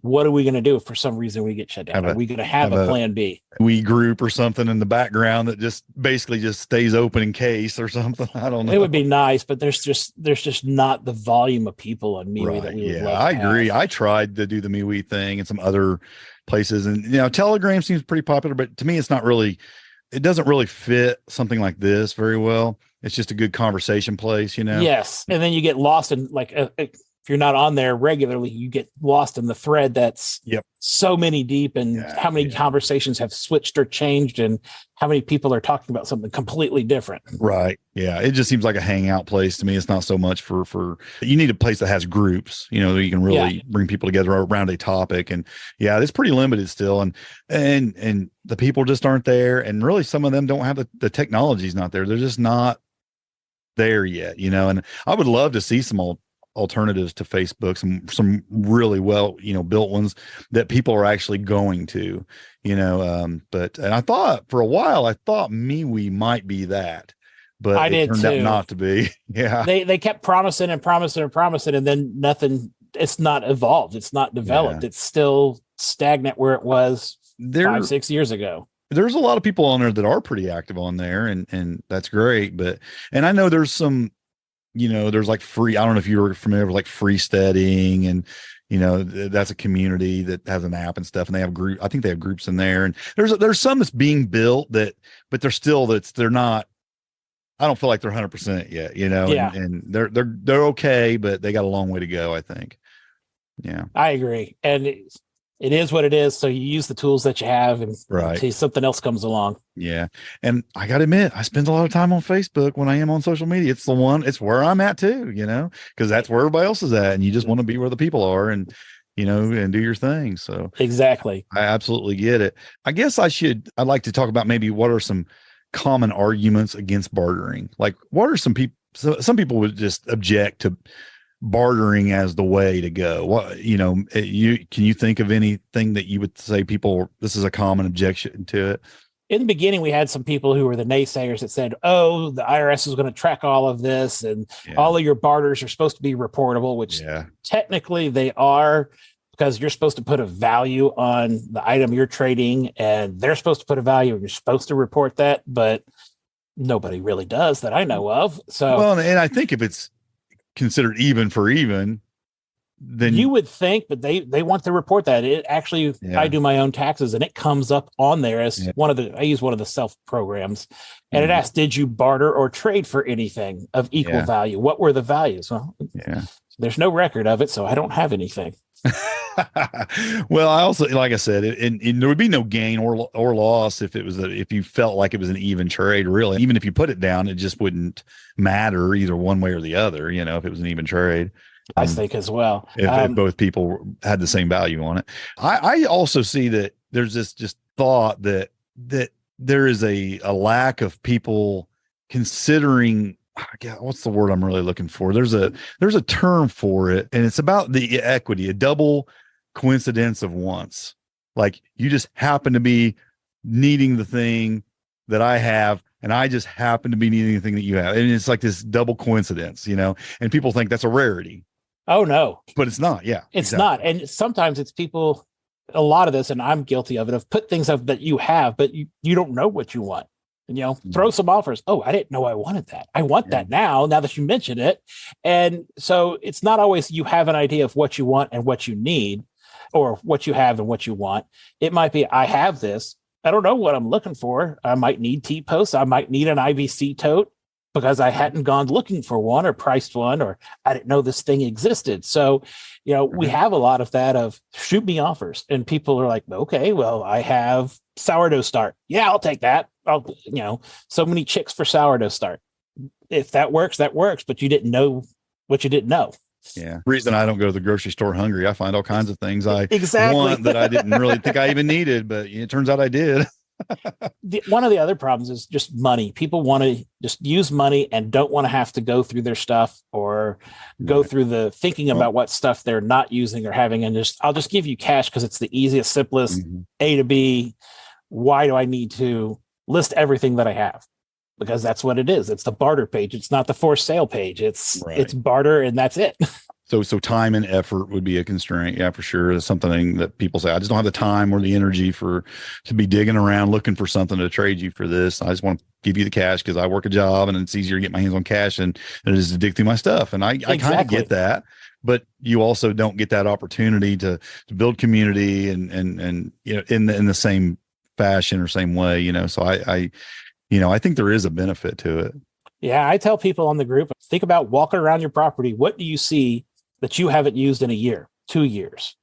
what are we going to do if for some reason we get shut down? Are we going to have a plan B? We group or something in the background that just basically just stays open in case or something. I don't know. It would be nice, but there's just not the volume of people on MeWe right. that we would love. I agree. have. I tried to do the MeWe thing and some other places, and Telegram seems pretty popular, but to me, it doesn't really fit something like this very well. It's just a good conversation place, Yes, and then you get lost in if you're not on there regularly, you get lost in the thread that's so many deep, and how many conversations have switched or changed, and how many people are talking about something completely different. Right. Yeah. It just seems like a hangout place to me. It's not so much for you need a place that has groups, that you can really bring people together around a topic. And it's pretty limited still. And the people just aren't there. And really some of them don't have the technology's not there. They're just not there yet, and I would love to see some alternatives to Facebook, some really well, built ones that people are actually going to, but and I thought for a while, MeWe might be that, but it turned out not to be. Yeah. They kept promising and then nothing, it's not evolved. It's not developed. It's still stagnant where it was 5-6 years ago. There's a lot of people on there that are pretty active on there, and that's great. And I know there's some, there's like free, I don't know if you were familiar with like Freesteading, and that's a community that has an app and stuff, and they have I think they have groups in there, and there's some that's being built but they're not, I don't feel like they're 100% yet, and they're okay, but they got a long way to go, I think. Yeah, I agree. And it is what it is. So you use the tools that you have, and until something else comes along. Yeah. And I got to admit, I spend a lot of time on Facebook when I am on social media. It's where I'm at too, because that's where everybody else is at. And you just want to be where the people are and do your thing. So exactly. I absolutely get it. I guess I'd like to talk about maybe what are some common arguments against bartering. Like what are some people would just object to bartering as the way to go. What can you think of anything that you would say this is a common objection to it? In the beginning, we had some people who were the naysayers that said, "Oh, the IRS is going to track all of this, and all of your barters are supposed to be reportable," which technically they are, because you're supposed to put a value on the item you're trading, and they're supposed to put a value, and you're supposed to report that, but nobody really does that I know of. So, well, and I think if it's considered even for even, then you would think, but they want to report that. It actually, I do my own taxes, and it comes up on there as I use one of the self programs, and it asks, did you barter or trade for anything of equal value? What were the values? Well, there's no record of it, so I don't have anything. Well, I also, like I said, there would be no gain or loss if you felt like it was an even trade. Really, even if you put it down, it just wouldn't matter either one way or the other. If it was an even trade, I think as well. If both people had the same value on it, I also see that there's this just thought that there is a lack of people considering. What's the word I'm really looking for? There's a term for it, and it's about the equity, a double coincidence of once. Like you just happen to be needing the thing that I have and I just happen to be needing anything that you have. And it's like this double coincidence, and people think that's a rarity. Oh, no. But it's not. Yeah. It's not. And sometimes it's people, a lot of this, and I'm guilty of it, of put things up that you have, but you don't know what you want. And, throw some offers. Oh, I didn't know I wanted that. I want that now that you mention it. And so it's not always you have an idea of what you want and what you need, or what you have and what you want. It might be, I have this. I don't know what I'm looking for. I might need T-posts. I might need an IBC tote because I hadn't gone looking for one or priced one, or I didn't know this thing existed. So, we have a lot of that of shoot me offers, and people are like, okay, well, I have sourdough start. Yeah, I'll take that. So many chicks for sourdough start. If that works, that works, but you didn't know what you didn't know. Yeah. The reason I don't go to the grocery store hungry, I find all kinds of things I exactly. want that I didn't really think I even needed, but it turns out I did. One of the other problems is just money. People want to just use money and don't want to have to go through their stuff or go through the thinking about what stuff they're not using or having. And I'll just give you cash because it's the easiest, simplest A to B. Why do I need to list everything that I have? Because that's what it is. It's the barter page. It's not the for sale page. It's barter, and that's it. So time and effort would be a constraint. Yeah, for sure. It's something that people say, I just don't have the time or the energy to be digging around looking for something to trade you for this. I just want to give you the cash because I work a job and it's easier to get my hands on cash and it is to dig through my stuff. And I kind of get that, but you also don't get that opportunity to build community and in the same fashion or same way, So I think there is a benefit to it. Yeah. I tell people on the group, think about walking around your property. What do you see that you haven't used in a year, 2 years?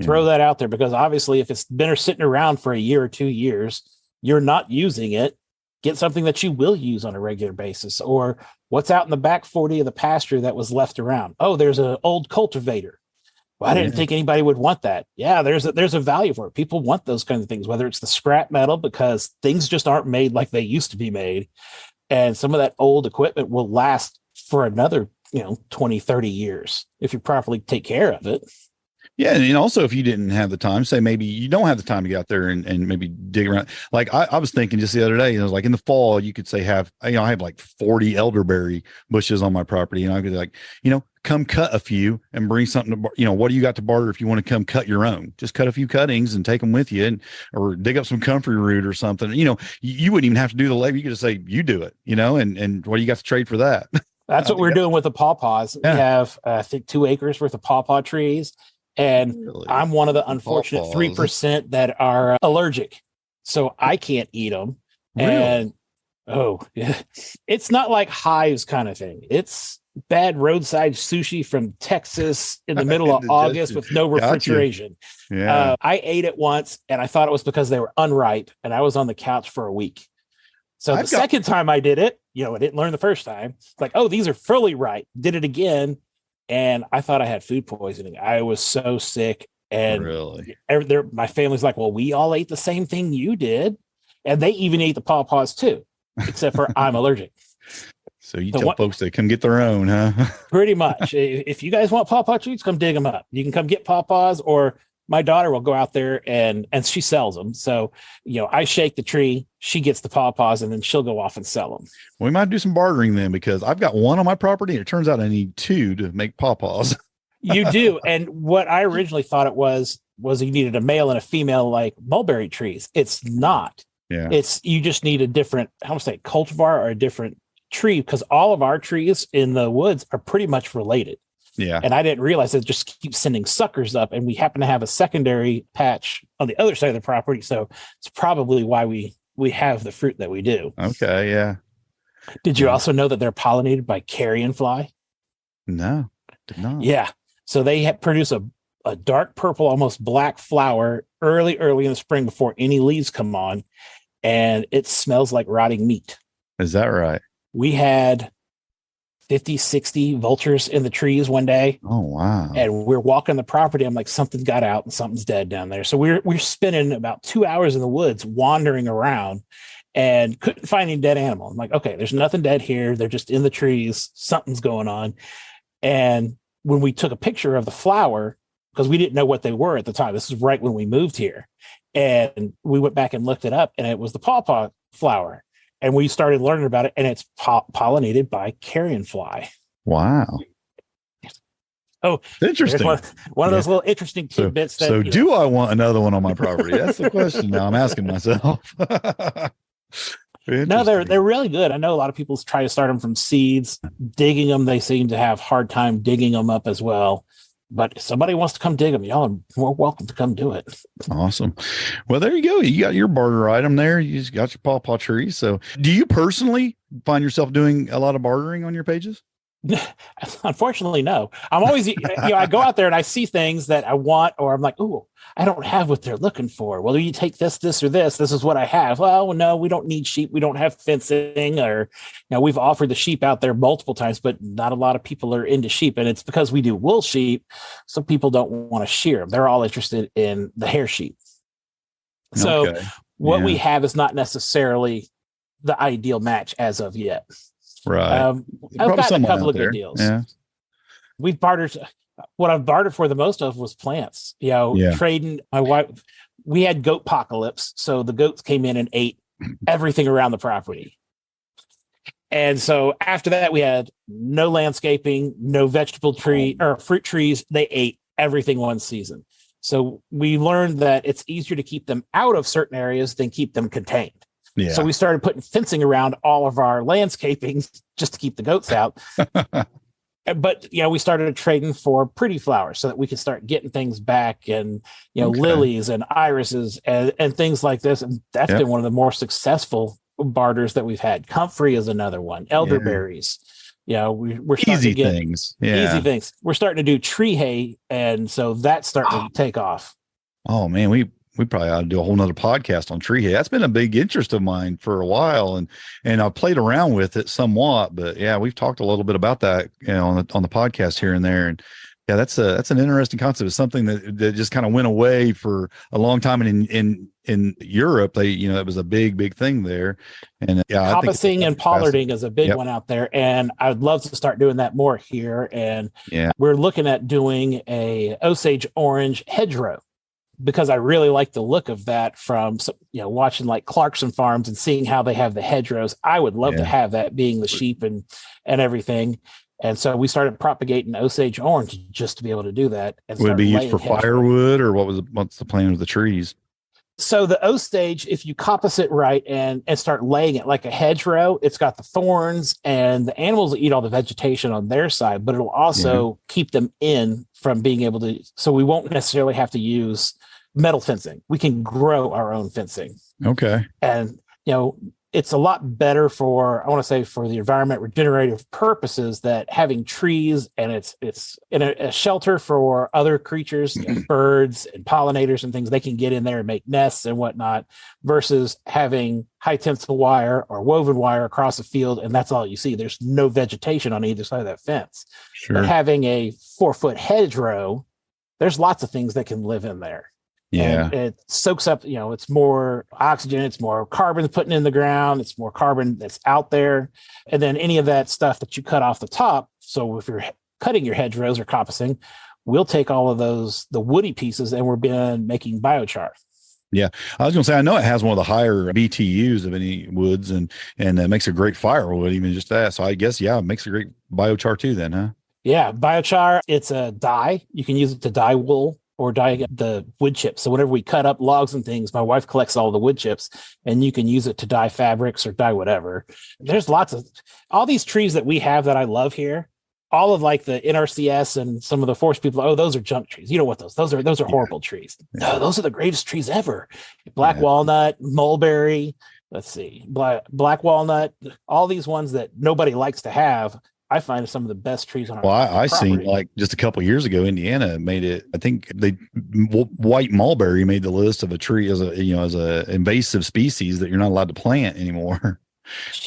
Throw that out there, because obviously if it's been sitting around for a year or 2 years, you're not using it. Get something that you will use on a regular basis. Or what's out in the back 40 of the pasture that was left around? Oh, there's an old cultivator. Well, I didn't think anybody would want that. Yeah, there's a value for it. People want those kinds of things, whether it's the scrap metal, because things just aren't made like they used to be made. And some of that old equipment will last for another 20, 30 years if you properly take care of it. Yeah. And also, if you didn't have the time, say maybe you don't have the time to get out there and maybe dig around. Like I was thinking just the other day, like in the fall, you could say I have like 40 elderberry bushes on my property, and I could like, come cut a few and bring something to, what do you got to barter if you want to come cut your own? Just cut a few cuttings and take them with you, or dig up some comfrey root or something. You wouldn't even have to do the labor. You could just say, you do it, and what do you got to trade for that? That's what we're doing with the pawpaws. Yeah. We have, I think, 2 acres worth of pawpaw trees. And really? I'm one of the unfortunate 3% that are allergic. So I can't eat them. Really? And it's not like hives kind of thing. It's bad roadside sushi from Texas in the middle of August with no refrigeration. Yeah. I ate it once and I thought it was because they were unripe, and I was on the couch for a week. So the second time I did it, I didn't learn the first time. It's like, oh, these are fully ripe. Did it again. And I thought I had food poisoning. I was so sick. And really, my family's like, well, we all ate the same thing you did. And they even ate the pawpaws too, except for I'm allergic. So you tell folks they come get their own, huh? Pretty much. If you guys want pawpaw treats, come dig them up. You can come get pawpaws, or my daughter will go out there and she sells them. So, I shake the tree, she gets the pawpaws, and then she'll go off and sell them. We might do some bartering then, because I've got one on my property and it turns out I need 2 to make pawpaws. You do. And what I originally thought it was you needed a male and a female like mulberry trees. It's not. Yeah. You just need a different, cultivar or a different tree, because all of our trees in the woods are pretty much related. Yeah. And I didn't realize it just keeps sending suckers up, and we happen to have a secondary patch on the other side of the property. So it's probably why we have the fruit that we do. Okay. Yeah. Did you also know that they're pollinated by carrion fly? No, did not. Yeah. So they produce a dark purple, almost black flower early in the spring before any leaves come on. And it smells like rotting meat. Is that right? We had 50, 60 vultures in the trees one day. Oh, wow. And we're walking the property. I'm like, something got out and something's dead down there. So we're spending about 2 hours in the woods wandering around and couldn't find any dead animal. I'm like, okay, there's nothing dead here. They're just in the trees. Something's going on. And when we took a picture of the flower, because we didn't know what they were at the time, this is right when we moved here. And we went back and looked it up, and it was the pawpaw flower. And we started learning about it, and it's pollinated by carrion fly. Wow. Oh, Interesting. One of those little interesting tidbits. Do I want another one on my property? That's the question now I'm asking myself. No, they're really good. I know a lot of people try to start them from seeds. Digging them, they seem to have hard time digging them up as well. But if somebody wants to come dig them, y'all are more welcome to come do it. Awesome. Well, there you go. You got your barter item there. You just got your pawpaw tree. So do you personally find yourself doing a lot of bartering on your pages? Unfortunately, no. I'm always, I go out there and I see things that I want, or I'm like, oh, I don't have what they're looking for. Well, you take this, or this. This is what I have. Well, no, we don't need sheep. We don't have fencing, or, we've offered the sheep out there multiple times, but not a lot of people are into sheep. And it's because we do wool sheep. So people don't want to shear them. They're all interested in the hair sheep. So what we have is not necessarily the ideal match as of yet. Right. I've gotten a couple of good deals. Yeah. We've bartered. What I've bartered for the most of was plants. Trading. My wife. We had goat apocalypse, so the goats came in and ate everything around the property. And so after that, we had no landscaping, no vegetable tree or fruit trees. They ate everything one season. So we learned that it's easier to keep them out of certain areas than keep them contained. Yeah. So we started putting fencing around all of our landscaping just to keep the goats out. But, we started trading for pretty flowers so that we could start getting things back, and, lilies and irises and things like this. And that's been one of the more successful barters that we've had. Comfrey is another one. Elderberries. We're starting to get things. Easy things. We're starting to do tree hay. And so that's starting to take off. Oh, man, we probably ought to do a whole nother podcast on tree hay. That's been a big interest of mine for a while, and I've played around with it somewhat. But yeah, we've talked a little bit about that, on the podcast here and there. And yeah, that's an interesting concept. It's something that just kind of went away for a long time. And in Europe, they it was a big thing there. And coppicing and pollarding is a big one out there, and I'd love to start doing that more here. And we're looking at doing a Osage orange hedgerow, because I really like the look of that from, watching like Clarkson Farms and seeing how they have the hedgerows. I would love to have that being the sheep and everything. And so we started propagating Osage orange just to be able to do that. And would it be used for firewood, or what's the plan with the trees? So the Osage, if you coppice it right and start laying it like a hedgerow, it's got the thorns, and the animals will eat all the vegetation on their side, but it'll also keep them in from being able to. So we won't necessarily have to use metal fencing. We can grow our own fencing. Okay. And, it's a lot better for the environment regenerative purposes, that having trees, and it's in a shelter for other creatures, birds and pollinators and things. They can get in there and make nests and whatnot, versus having high tensile wire or woven wire across the field, and that's all you see. There's no vegetation on either side of that fence. Sure. But having a 4-foot hedgerow, there's lots of things that can live in there. Yeah. And it soaks up, it's more oxygen, it's more carbon putting in the ground, it's more carbon that's out there. And then any of that stuff that you cut off the top. So if you're cutting your hedgerows or coppicing, we'll take all of the woody pieces, and we're making biochar. Yeah. I was going to say, I know it has one of the higher BTUs of any woods, and it makes a great firewood, even just that. So I guess, it makes a great biochar too then, huh? Yeah. Biochar, it's a dye. You can use it to dye wool or dye the wood chips. So whenever we cut up logs and things, my wife collects all the wood chips, and you can use it to dye fabrics or dye whatever. There's lots of all these trees that we have that I love here. All of like the NRCS and some of the forest people, those are junk trees. You know what those are horrible trees. No, those are the greatest trees ever. Black walnut, mulberry, let's see, black walnut, all these ones that nobody likes to have. I find some of the best trees on our property. I seen like just a couple of years ago, Indiana made it. I think white mulberry made the list of a tree as a invasive species that you're not allowed to plant anymore,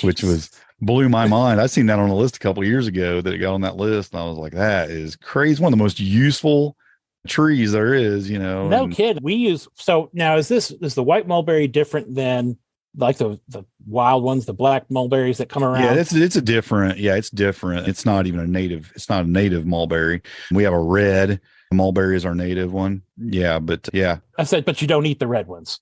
which blew my mind. I seen that on a list a couple of years ago that it got on that list, and I was like, that is crazy. One of the most useful trees there is, No kid. So now is the white mulberry different than like the wild ones, the black mulberries that come around? Yeah, it's different. It's different. It's not even a native mulberry. We have a red mulberry is our native one. Yeah, but yeah. I said, but you don't eat the red ones.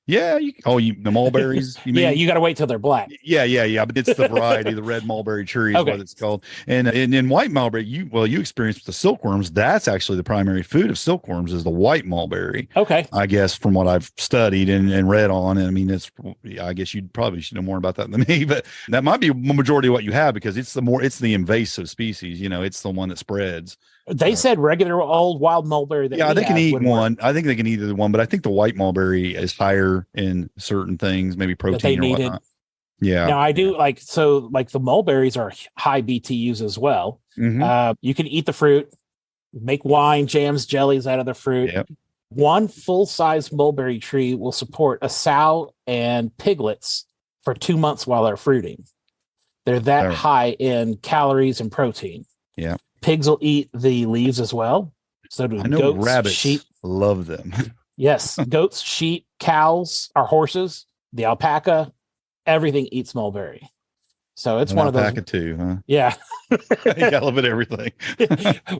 Yeah. The mulberries, you Yeah, mean? you got to wait till they're black. Yeah. But it's the variety, the red mulberry tree is Okay. what it's called. And in white mulberry, you experienced with the silkworms. That's actually the primary food of silkworms is the white mulberry. Okay. I guess from what I've studied and read on. And I mean, I guess you probably should know more about that than me, but that might be a majority of what you have because it's the invasive species. It's the one that spreads. They said regular old wild mulberry. That They can eat one. Work. I think they can eat the one, but I think the white mulberry is higher in certain things, maybe protein or whatnot. Yeah. Now I do like the mulberries are high BTUs as well. Mm-hmm. You can eat the fruit, make wine, jams, jellies out of the fruit. Yep. One full-size mulberry tree will support a sow and piglets for 2 months while they're fruiting. They're that high in calories and protein. Yeah. Pigs will eat the leaves as well. So do goats, rabbits, sheep. Love them. Yes. Goats, sheep, cows, our horses, the alpaca, everything eats mulberry. So it's one of those. Alpaca too, huh? Yeah. You got a little bit of everything.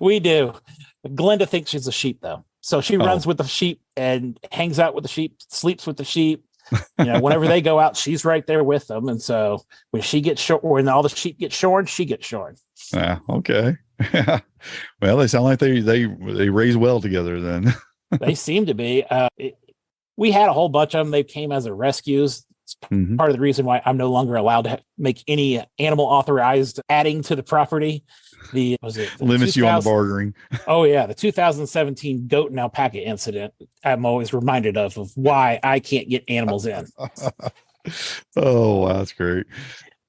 We do. Glenda thinks she's a sheep though. So she runs with the sheep and hangs out with the sheep, sleeps with the sheep. Whenever they go out, she's right there with them. And so when all the sheep get shorn, she gets shorn. Yeah. Okay. Well, they sound like they raise well together then. They seem to be. We had a whole bunch of them. They came as a rescues. It's part of the reason why I'm no longer allowed to make any animal authorized adding to the property. The limits you on the bartering. Oh yeah, the 2017 goat and alpaca incident. I'm always reminded of why I can't get animals in. Oh, wow, that's great.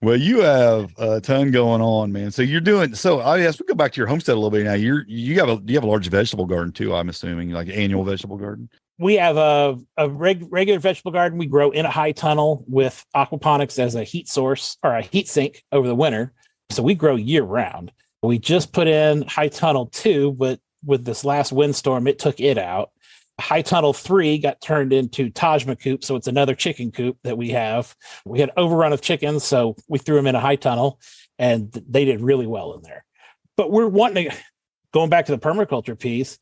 Well, you have a ton going on, man. So you're doing. So I guess we go back to your homestead a little bit now. You have a large vegetable garden too. I'm assuming like an annual vegetable garden. We have a regular vegetable garden. We grow in a high tunnel with aquaponics as a heat source or a heat sink over the winter. So we grow year round. We just put in high tunnel 2, but with this last windstorm, it took it out. High tunnel 3 got turned into Tajma coop. So it's another chicken coop that we have. We had overrun of chickens. So we threw them in a high tunnel and they did really well in there. But we're going back to the permaculture piece,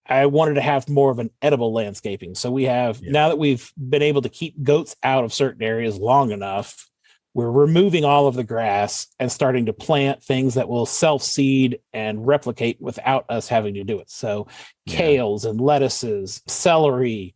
I wanted to have more of an edible landscaping. So we have, now that we've been able to keep goats out of certain areas long enough, we're removing all of the grass and starting to plant things that will self-seed and replicate without us having to do it. So kales and lettuces, celery,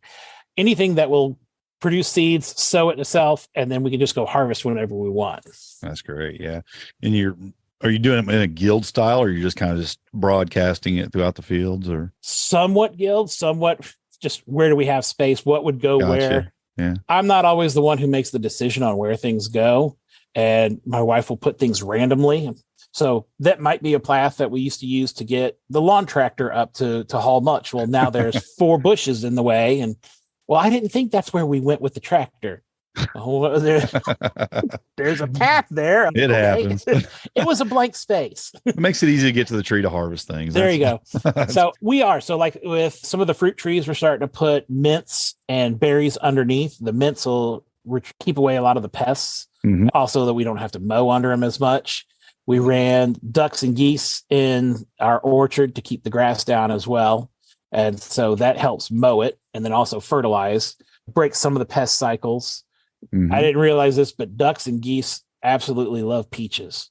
anything that will produce seeds, sow it itself, and then we can just go harvest whenever we want. That's great. Yeah. And are you doing it in a guild style, or you're just kind of just broadcasting it throughout the fields, or somewhat guild, somewhat just where do we have space? What would go where? Yeah. I'm not always the one who makes the decision on where things go, and my wife will put things randomly. So that might be a path that we used to use to get the lawn tractor up to haul mulch. Well, now there's 4 bushes in the way, and I didn't think that's where we went with the tractor. Oh, there's a path there. It happens. It was a blank space. It makes it easy to get to the tree to harvest things. There you go. So like with some of the fruit trees, we're starting to put mints and berries underneath. The mints will keep away a lot of the pests. Also that we don't have to mow under them as much. We ran ducks and geese in our orchard to keep the grass down as well. And so that helps mow it and then also fertilize, break some of the pest cycles. I didn't realize this, but ducks and geese absolutely love peaches.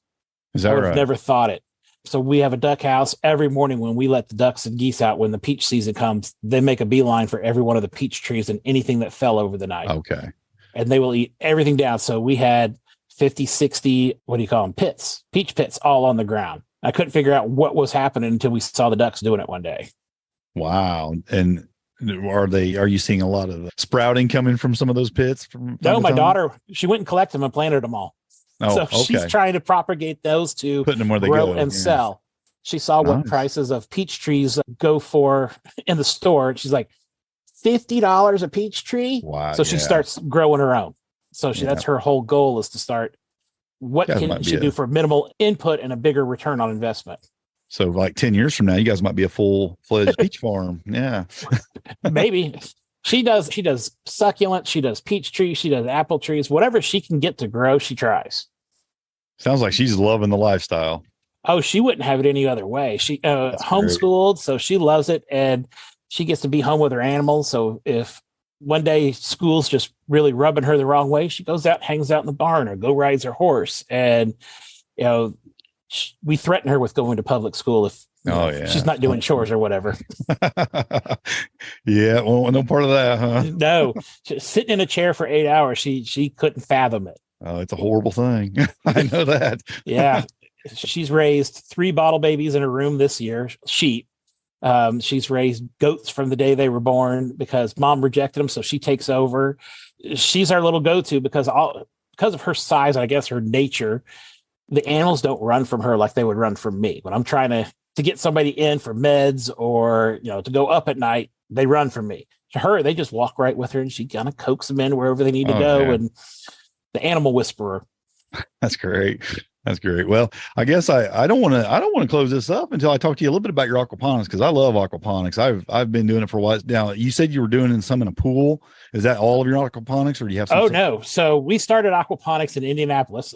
Is that right? I've never thought it. So we have a duck house. Every morning when we let the ducks and geese out, when the peach season comes, they make a beeline for every one of the peach trees and anything that fell over the night. Okay. And they will eat everything down. So we had 50, 60, what do you call them? Peach pits all on the ground. I couldn't figure out what was happening until we saw the ducks doing it one day. Wow. And are you seeing a lot of sprouting coming from some of those pits? No, my daughter, she went and collected them and planted them all. Oh, so she's trying to propagate those to putting them where they grow go and sell. She saw what prices of peach trees go for in the store. She's like, $50 a peach tree. Wow. So she starts growing her own. So that's her whole goal, is to start what can she do for minimal input and a bigger return on investment. So like 10 years from now, you guys might be a full-fledged peach farm. Yeah. Maybe. She does succulents, she does peach trees, she does apple trees, whatever she can get to grow, she tries. Sounds like she's loving the lifestyle. Oh, she wouldn't have it any other way. She homeschooled, so she loves it, and she gets to be home with her animals. So if one day school's just really rubbing her the wrong way. She goes out, hangs out in the barn, or go rides her horse. And, you know, we threaten her with going to public school if she's not doing chores or whatever. Yeah. Well, no part of that, huh? No, sitting in a chair for 8 hours, she couldn't fathom it. Oh, it's a horrible thing. I know that. Yeah. She's raised 3 bottle babies in her room this year, sheep. She's raised goats from the day they were born because mom rejected them. So she takes over. She's our little go-to because of her size, and I guess her nature, the animals don't run from her like they would run from me. When I'm trying to get somebody in for meds or, to go up at night, they run from me. To her, they just walk right with her, and she kind of coaxes them in wherever they need to go. Yeah. And the animal whisperer. That's great. That's great. Well, I guess I don't want to close this up until I talk to you a little bit about your aquaponics, because I love aquaponics. I've been doing it for a while now. You said you were doing some in a pool. Is that all of your aquaponics, or do you have some? Oh, no. So we started aquaponics in Indianapolis.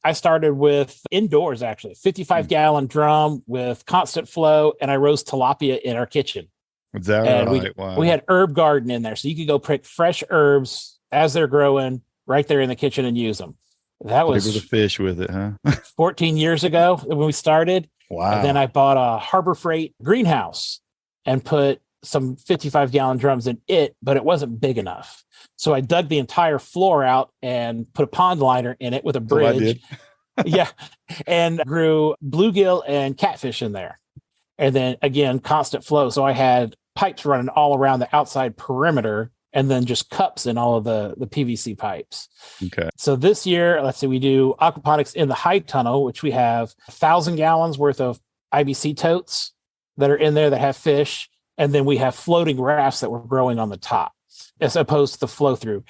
I started with indoors, actually, 55-gallon drum with constant flow, and I rose tilapia in our kitchen. Is that right? Wow. We had herb garden in there, so you could go pick fresh herbs as they're growing right there in the kitchen and use them. That was the fish with it, huh? 14 years ago when we started. Wow. And then I bought a Harbor Freight greenhouse and put some 55-gallon drums in it, but it wasn't big enough. So I dug the entire floor out and put a pond liner in it with a bridge. Yeah. And grew bluegill and catfish in there. And then again, constant flow. So I had pipes running all around the outside perimeter, and then just cups in all of the PVC pipes. Okay. So this year, let's see, we do aquaponics in the high tunnel, which we have 1,000 gallons worth of IBC totes that are in there that have fish. And then we have floating rafts that we're growing on the top, as opposed to the flow through.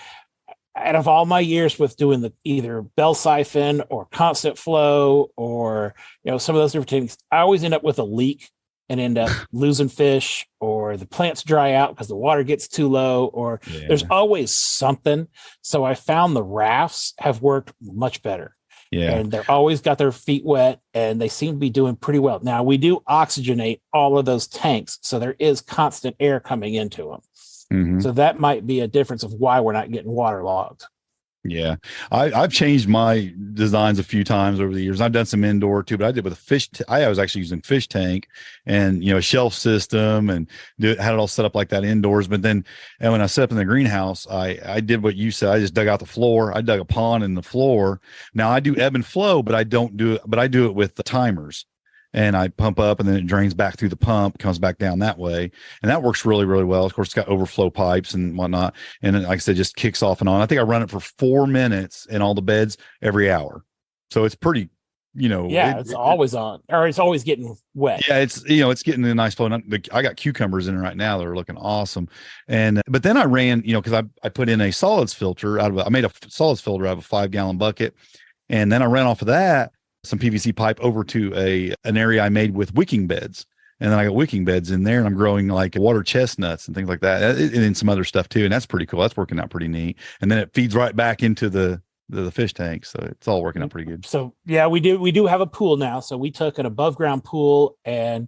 Out of all my years with doing the either bell siphon or constant flow or, some of those different things, I always end up with a leak and end up losing fish, or the plants dry out because the water gets too low, or there's always something. So I found the rafts have worked much better. Yeah. And they're always got their feet wet, and they seem to be doing pretty well. Now we do oxygenate all of those tanks, so there is constant air coming into them. Mm-hmm. So that might be a difference of why we're not getting waterlogged. Yeah. I've changed my designs a few times over the years. I've done some indoor too, but I did with a fish. I was actually using fish tank and, a shelf system, and had it all set up like that indoors. But then, and when I set up in the greenhouse, I did what you said. I just dug out the floor. I dug a pond in the floor. Now I do ebb and flow, but I don't do it, but I do it with the timers. And I pump up, and then it drains back through the pump, comes back down that way. And that works really, really well. Of course, it's got overflow pipes and whatnot. And then, like I said, just kicks off and on. I think I run it for 4 minutes in all the beds every hour. So it's pretty, it's always on, or it's always getting wet. Yeah, it's getting a nice flow. I got cucumbers in it right now that are looking awesome. But then I ran, because I put in a solids filter I made a solids filter out of a 5-gallon bucket. And then I ran off of that some PVC pipe over to an area I made with wicking beds. And then I got wicking beds in there, and I'm growing like water chestnuts and things like that, and then some other stuff too. And that's pretty cool. That's working out pretty neat. And then it feeds right back into the fish tank. So it's all working out pretty good. So yeah, we do have a pool now. So we took an above ground pool, and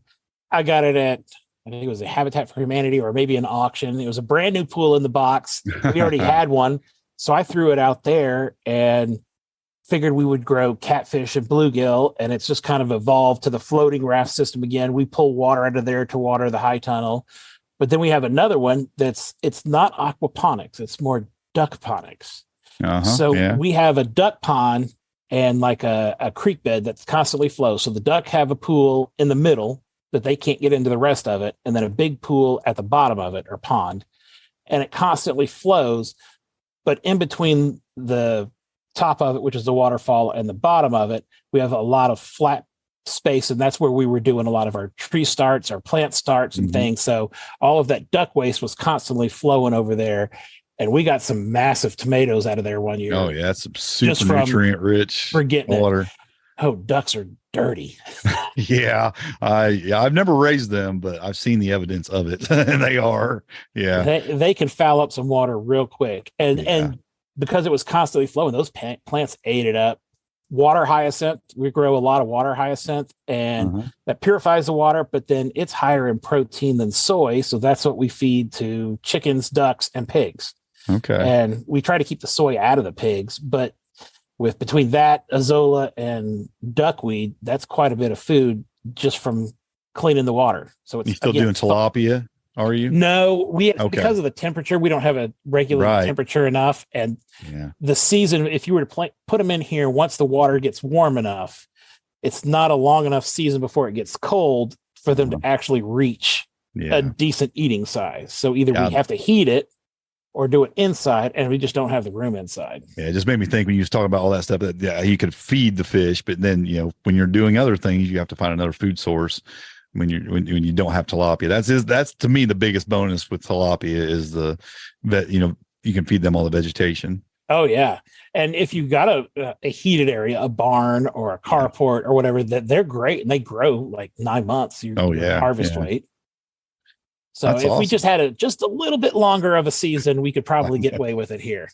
I got it at, I think it was a Habitat for Humanity or maybe an auction. It was a brand new pool in the box. We already had one. So I threw it out there and figured we would grow catfish and bluegill, and it's just kind of evolved to the floating raft system again. We pull water out of there to water the high tunnel. But then we have another one it's not aquaponics, it's more duckponics. We have a duck pond and like a creek bed that's constantly flows. So the duck have a pool in the middle that they can't get into the rest of it, and then a big pool at the bottom of it, or pond, and it constantly flows. But in between the top of it, which is the waterfall, and the bottom of it, we have a lot of flat space, and that's where we were doing a lot of our tree starts, our plant starts and things. So all of that duck waste was constantly flowing over there, and we got some massive tomatoes out of there one year. Oh yeah, it's super nutrient rich water. Ducks are dirty. Yeah, I've never raised them, but I've seen the evidence of it. And they are, they can foul up some water real quick, and because it was constantly flowing, those plants ate it up. water hyacinth. We grow a lot of water hyacinth, and that purifies the water, but then it's higher in protein than soy. So that's what we feed to chickens, ducks, and pigs. Okay. And we try to keep the soy out of the pigs, but with between that, azolla, and duckweed, that's quite a bit of food just from cleaning the water. So it's you still doing tilapia, are you? No, because of the temperature, we don't have a regular temperature enough. And the season, if you were to put them in here, once the water gets warm enough, it's not a long enough season before it gets cold for them to actually reach a decent eating size. So either we have to heat it or do it inside, and we just don't have the room inside. Yeah, it just made me think when you was talking about all that stuff that you could feed the fish, but then when you're doing other things, you have to find another food source. When you don't have tilapia, that's to me the biggest bonus with tilapia is that you can feed them all the vegetation. Oh yeah, and if you got a heated area, a barn or a carport or whatever, that they're great and they grow like 9 months. Harvest weight. So that's awesome. We just had just a little bit longer of a season, we could probably get away with it here.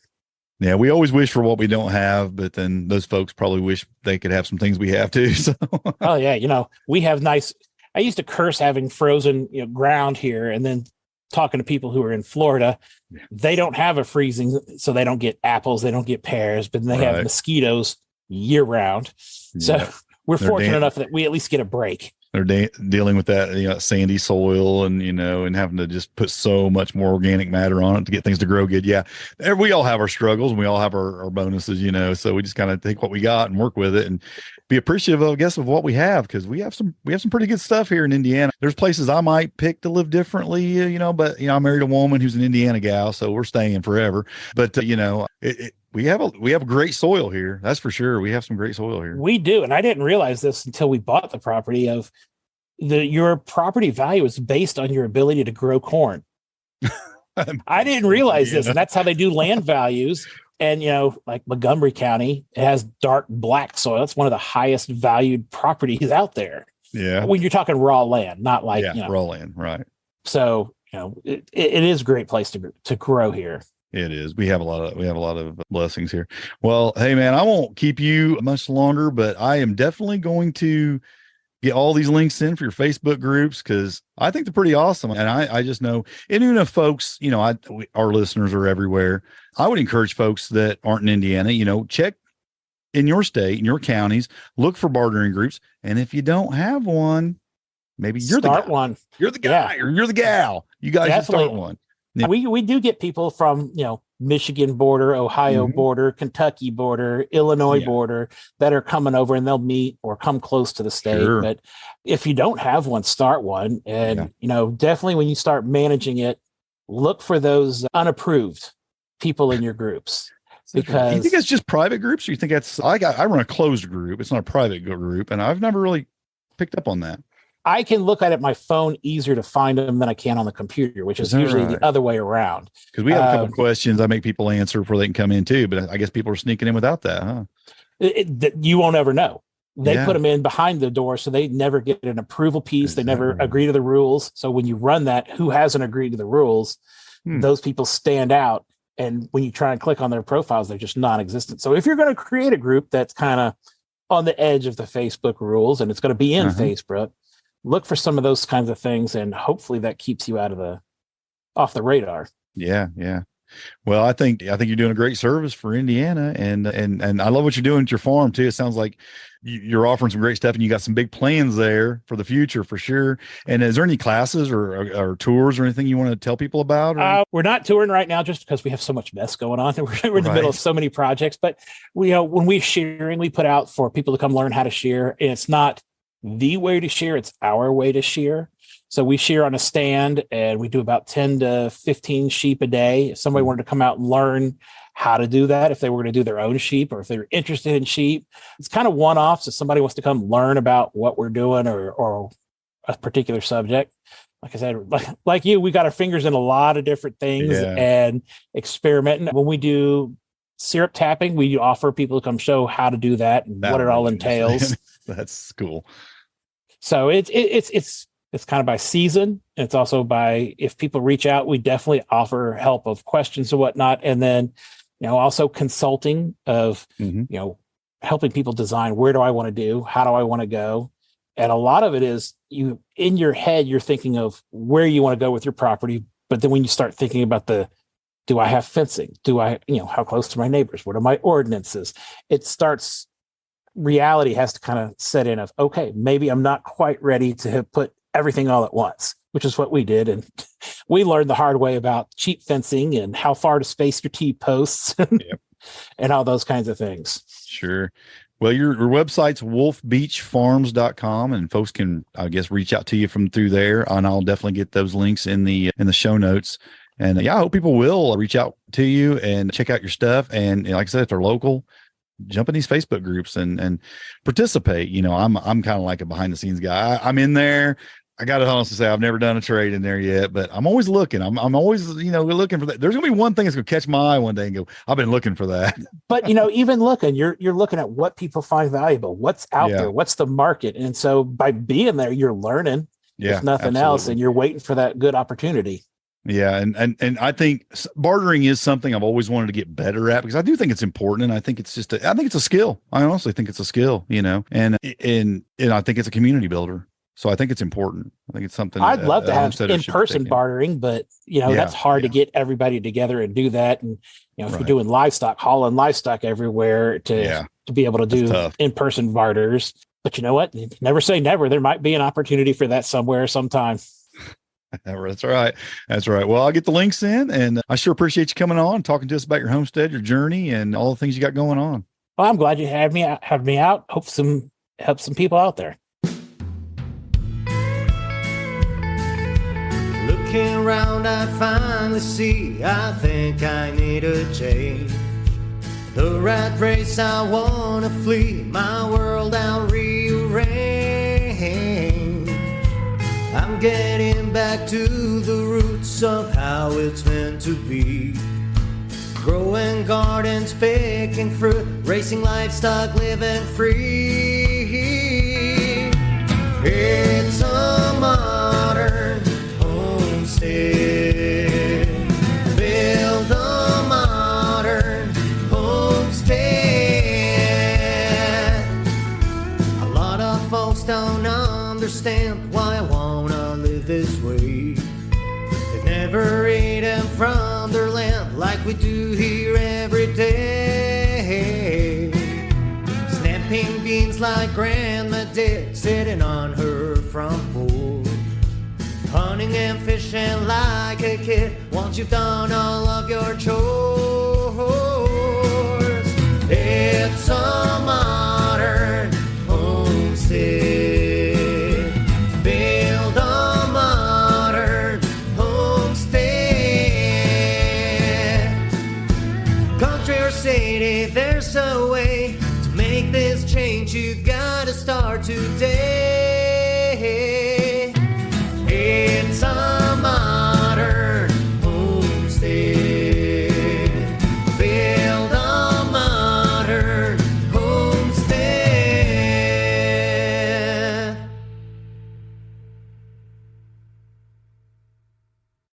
Yeah, we always wish for what we don't have, but then those folks probably wish they could have some things we have too. So. Oh yeah, we have nice. I used to curse having frozen ground here, and then talking to people who are in Florida, they don't have a freezing, so they don't get apples, they don't get pears, but they have mosquitoes year round. So we're fortunate enough that we at least get a break. They're dealing with that sandy soil and and having to just put so much more organic matter on it to get things to grow good. Yeah, we all have our struggles and we all have our bonuses, so we just kind of take what we got and work with it and be appreciative, I guess, of what we have, because we have some pretty good stuff here in Indiana. There's places I might pick to live differently, but I married a woman who's an Indiana gal, so we're staying forever. But we have a great soil here. That's for sure. We have some great soil here. We do. And I didn't realize this until we bought the property your property value is based on your ability to grow corn. I didn't realize this. And that's how they do land values. And, like Montgomery County, it has dark black soil. It's one of the highest valued properties out there. Yeah. When you're talking raw land, not like, raw land. Right. So, it is a great place to grow here. It is. We have a lot of blessings here. Well, hey man, I won't keep you much longer, but I am definitely going to get all these links in for your Facebook groups, because I think they're pretty awesome. And I just know, and even if folks, our listeners are everywhere, I would encourage folks that aren't in Indiana, check in your state, in your counties, look for bartering groups. And if you don't have one, maybe you're start the guy. one. You're the guy or you're the gal. You guys should start one. Yeah. We do get people from, Michigan border, Ohio border, Kentucky border, Illinois border that are coming over, and they'll meet or come close to the state. Sure. But if you don't have one, start one. And, definitely when you start managing it, look for those unapproved people in your groups. Because you think it's just private groups, or you think I run a closed group. It's not a private group. And I've never really picked up on that. I can look at it my phone easier to find them than I can on the computer, which is usually the other way around. Because we have a couple of questions I make people answer before they can come in too, but I guess people are sneaking in without that, huh? You won't ever know. They put them in behind the door, so they never get an approval piece. They never agree to the rules. So when you run that, who hasn't agreed to the rules, those people stand out. And when you try and click on their profiles, they're just non-existent. So if you're going to create a group that's kind of on the edge of the Facebook rules, and it's going to be in Facebook, look for some of those kinds of things, and hopefully that keeps you off the radar. Yeah. Well, I think you're doing a great service for Indiana, and I love what you're doing at your farm too. It sounds like you're offering some great stuff, and you got some big plans there for the future for sure. And is there any classes or tours or anything you want to tell people about? We're not touring right now just because we have so much mess going on. We're in the middle of so many projects, but when we're shearing, we put out for people to come learn how to shear, and it's not the way to shear, it's our way to shear. So we shear on a stand, and we do about 10 to 15 sheep a day. If somebody wanted to come out and learn how to do that, if they were going to do their own sheep, or if they were interested in sheep, it's kind of one-off. So somebody wants to come learn about what we're doing or a particular subject. Like I said, like you, we got our fingers in a lot of different things and experimenting. When we do syrup tapping, we offer people to come show how to do that and what it all entails. That's cool. So it's kind of by season. It's also by, if people reach out, we definitely offer help of questions and whatnot. And then, also consulting of, helping people design, where do I want to do? How do I want to go? And a lot of it is you in your head, you're thinking of where you want to go with your property. But then when you start thinking about do I have fencing? Do I, how close to my neighbors? What are my ordinances? It starts, reality has to kind of set in of, okay, maybe I'm not quite ready to put everything all at once, which is what we did. And we learned the hard way about cheap fencing and how far to space your T-posts and all those kinds of things. Sure. Well, your website's wolfbeachfarms.com, and folks can, I guess, reach out to you from through there. And I'll definitely get those links in the show notes. And I hope people will reach out to you and check out your stuff. And like I said, if they're local, jump in these Facebook groups and participate. I'm kind of like a behind the scenes guy. I'm in there. I got to honestly say, I've never done a trade in there yet, but I'm always looking. I'm always, looking for that. There's gonna be one thing that's gonna catch my eye one day and go, I've been looking for that. But even looking, you're looking at what people find valuable, what's out there, what's the market. And so by being there, you're learning, if nothing else, and you're waiting for that good opportunity. Yeah. And I think bartering is something I've always wanted to get better at, because I do think it's important. And I think it's I think it's a skill. I honestly think it's a skill, and I think it's a community builder. So I think it's important. I think it's something I'd love to have in-person bartering, but that's hard to get everybody together and do that. And if you're doing livestock, hauling livestock everywhere to be able to do in-person barters. But you know what? Never say never. There might be an opportunity for that somewhere sometime. That's right. That's right. Well, I'll get the links in, and I sure appreciate you coming on, talking to us about your homestead, your journey, and all the things you got going on. Well, I'm glad you had me out. Help some people out there. Looking around, I finally see I think I need a change. The rat race, I wanna flee. My world, I'll rearrange. I'm getting back to the roots of how it's meant to be. Growing gardens, picking fruit, racing livestock, living free. It's a modern homestead. Build a modern homestead. A lot of folks don't understand why I wanna live this way. They've never eaten from their land like we do here every day. Snapping beans like Grandma did, sitting on her front porch. Hunting and fishing like a kid once you've done all of your chores. It's a modern homestead. Build a modern homestead. Country or city, there's a way to make this change. You gotta start today.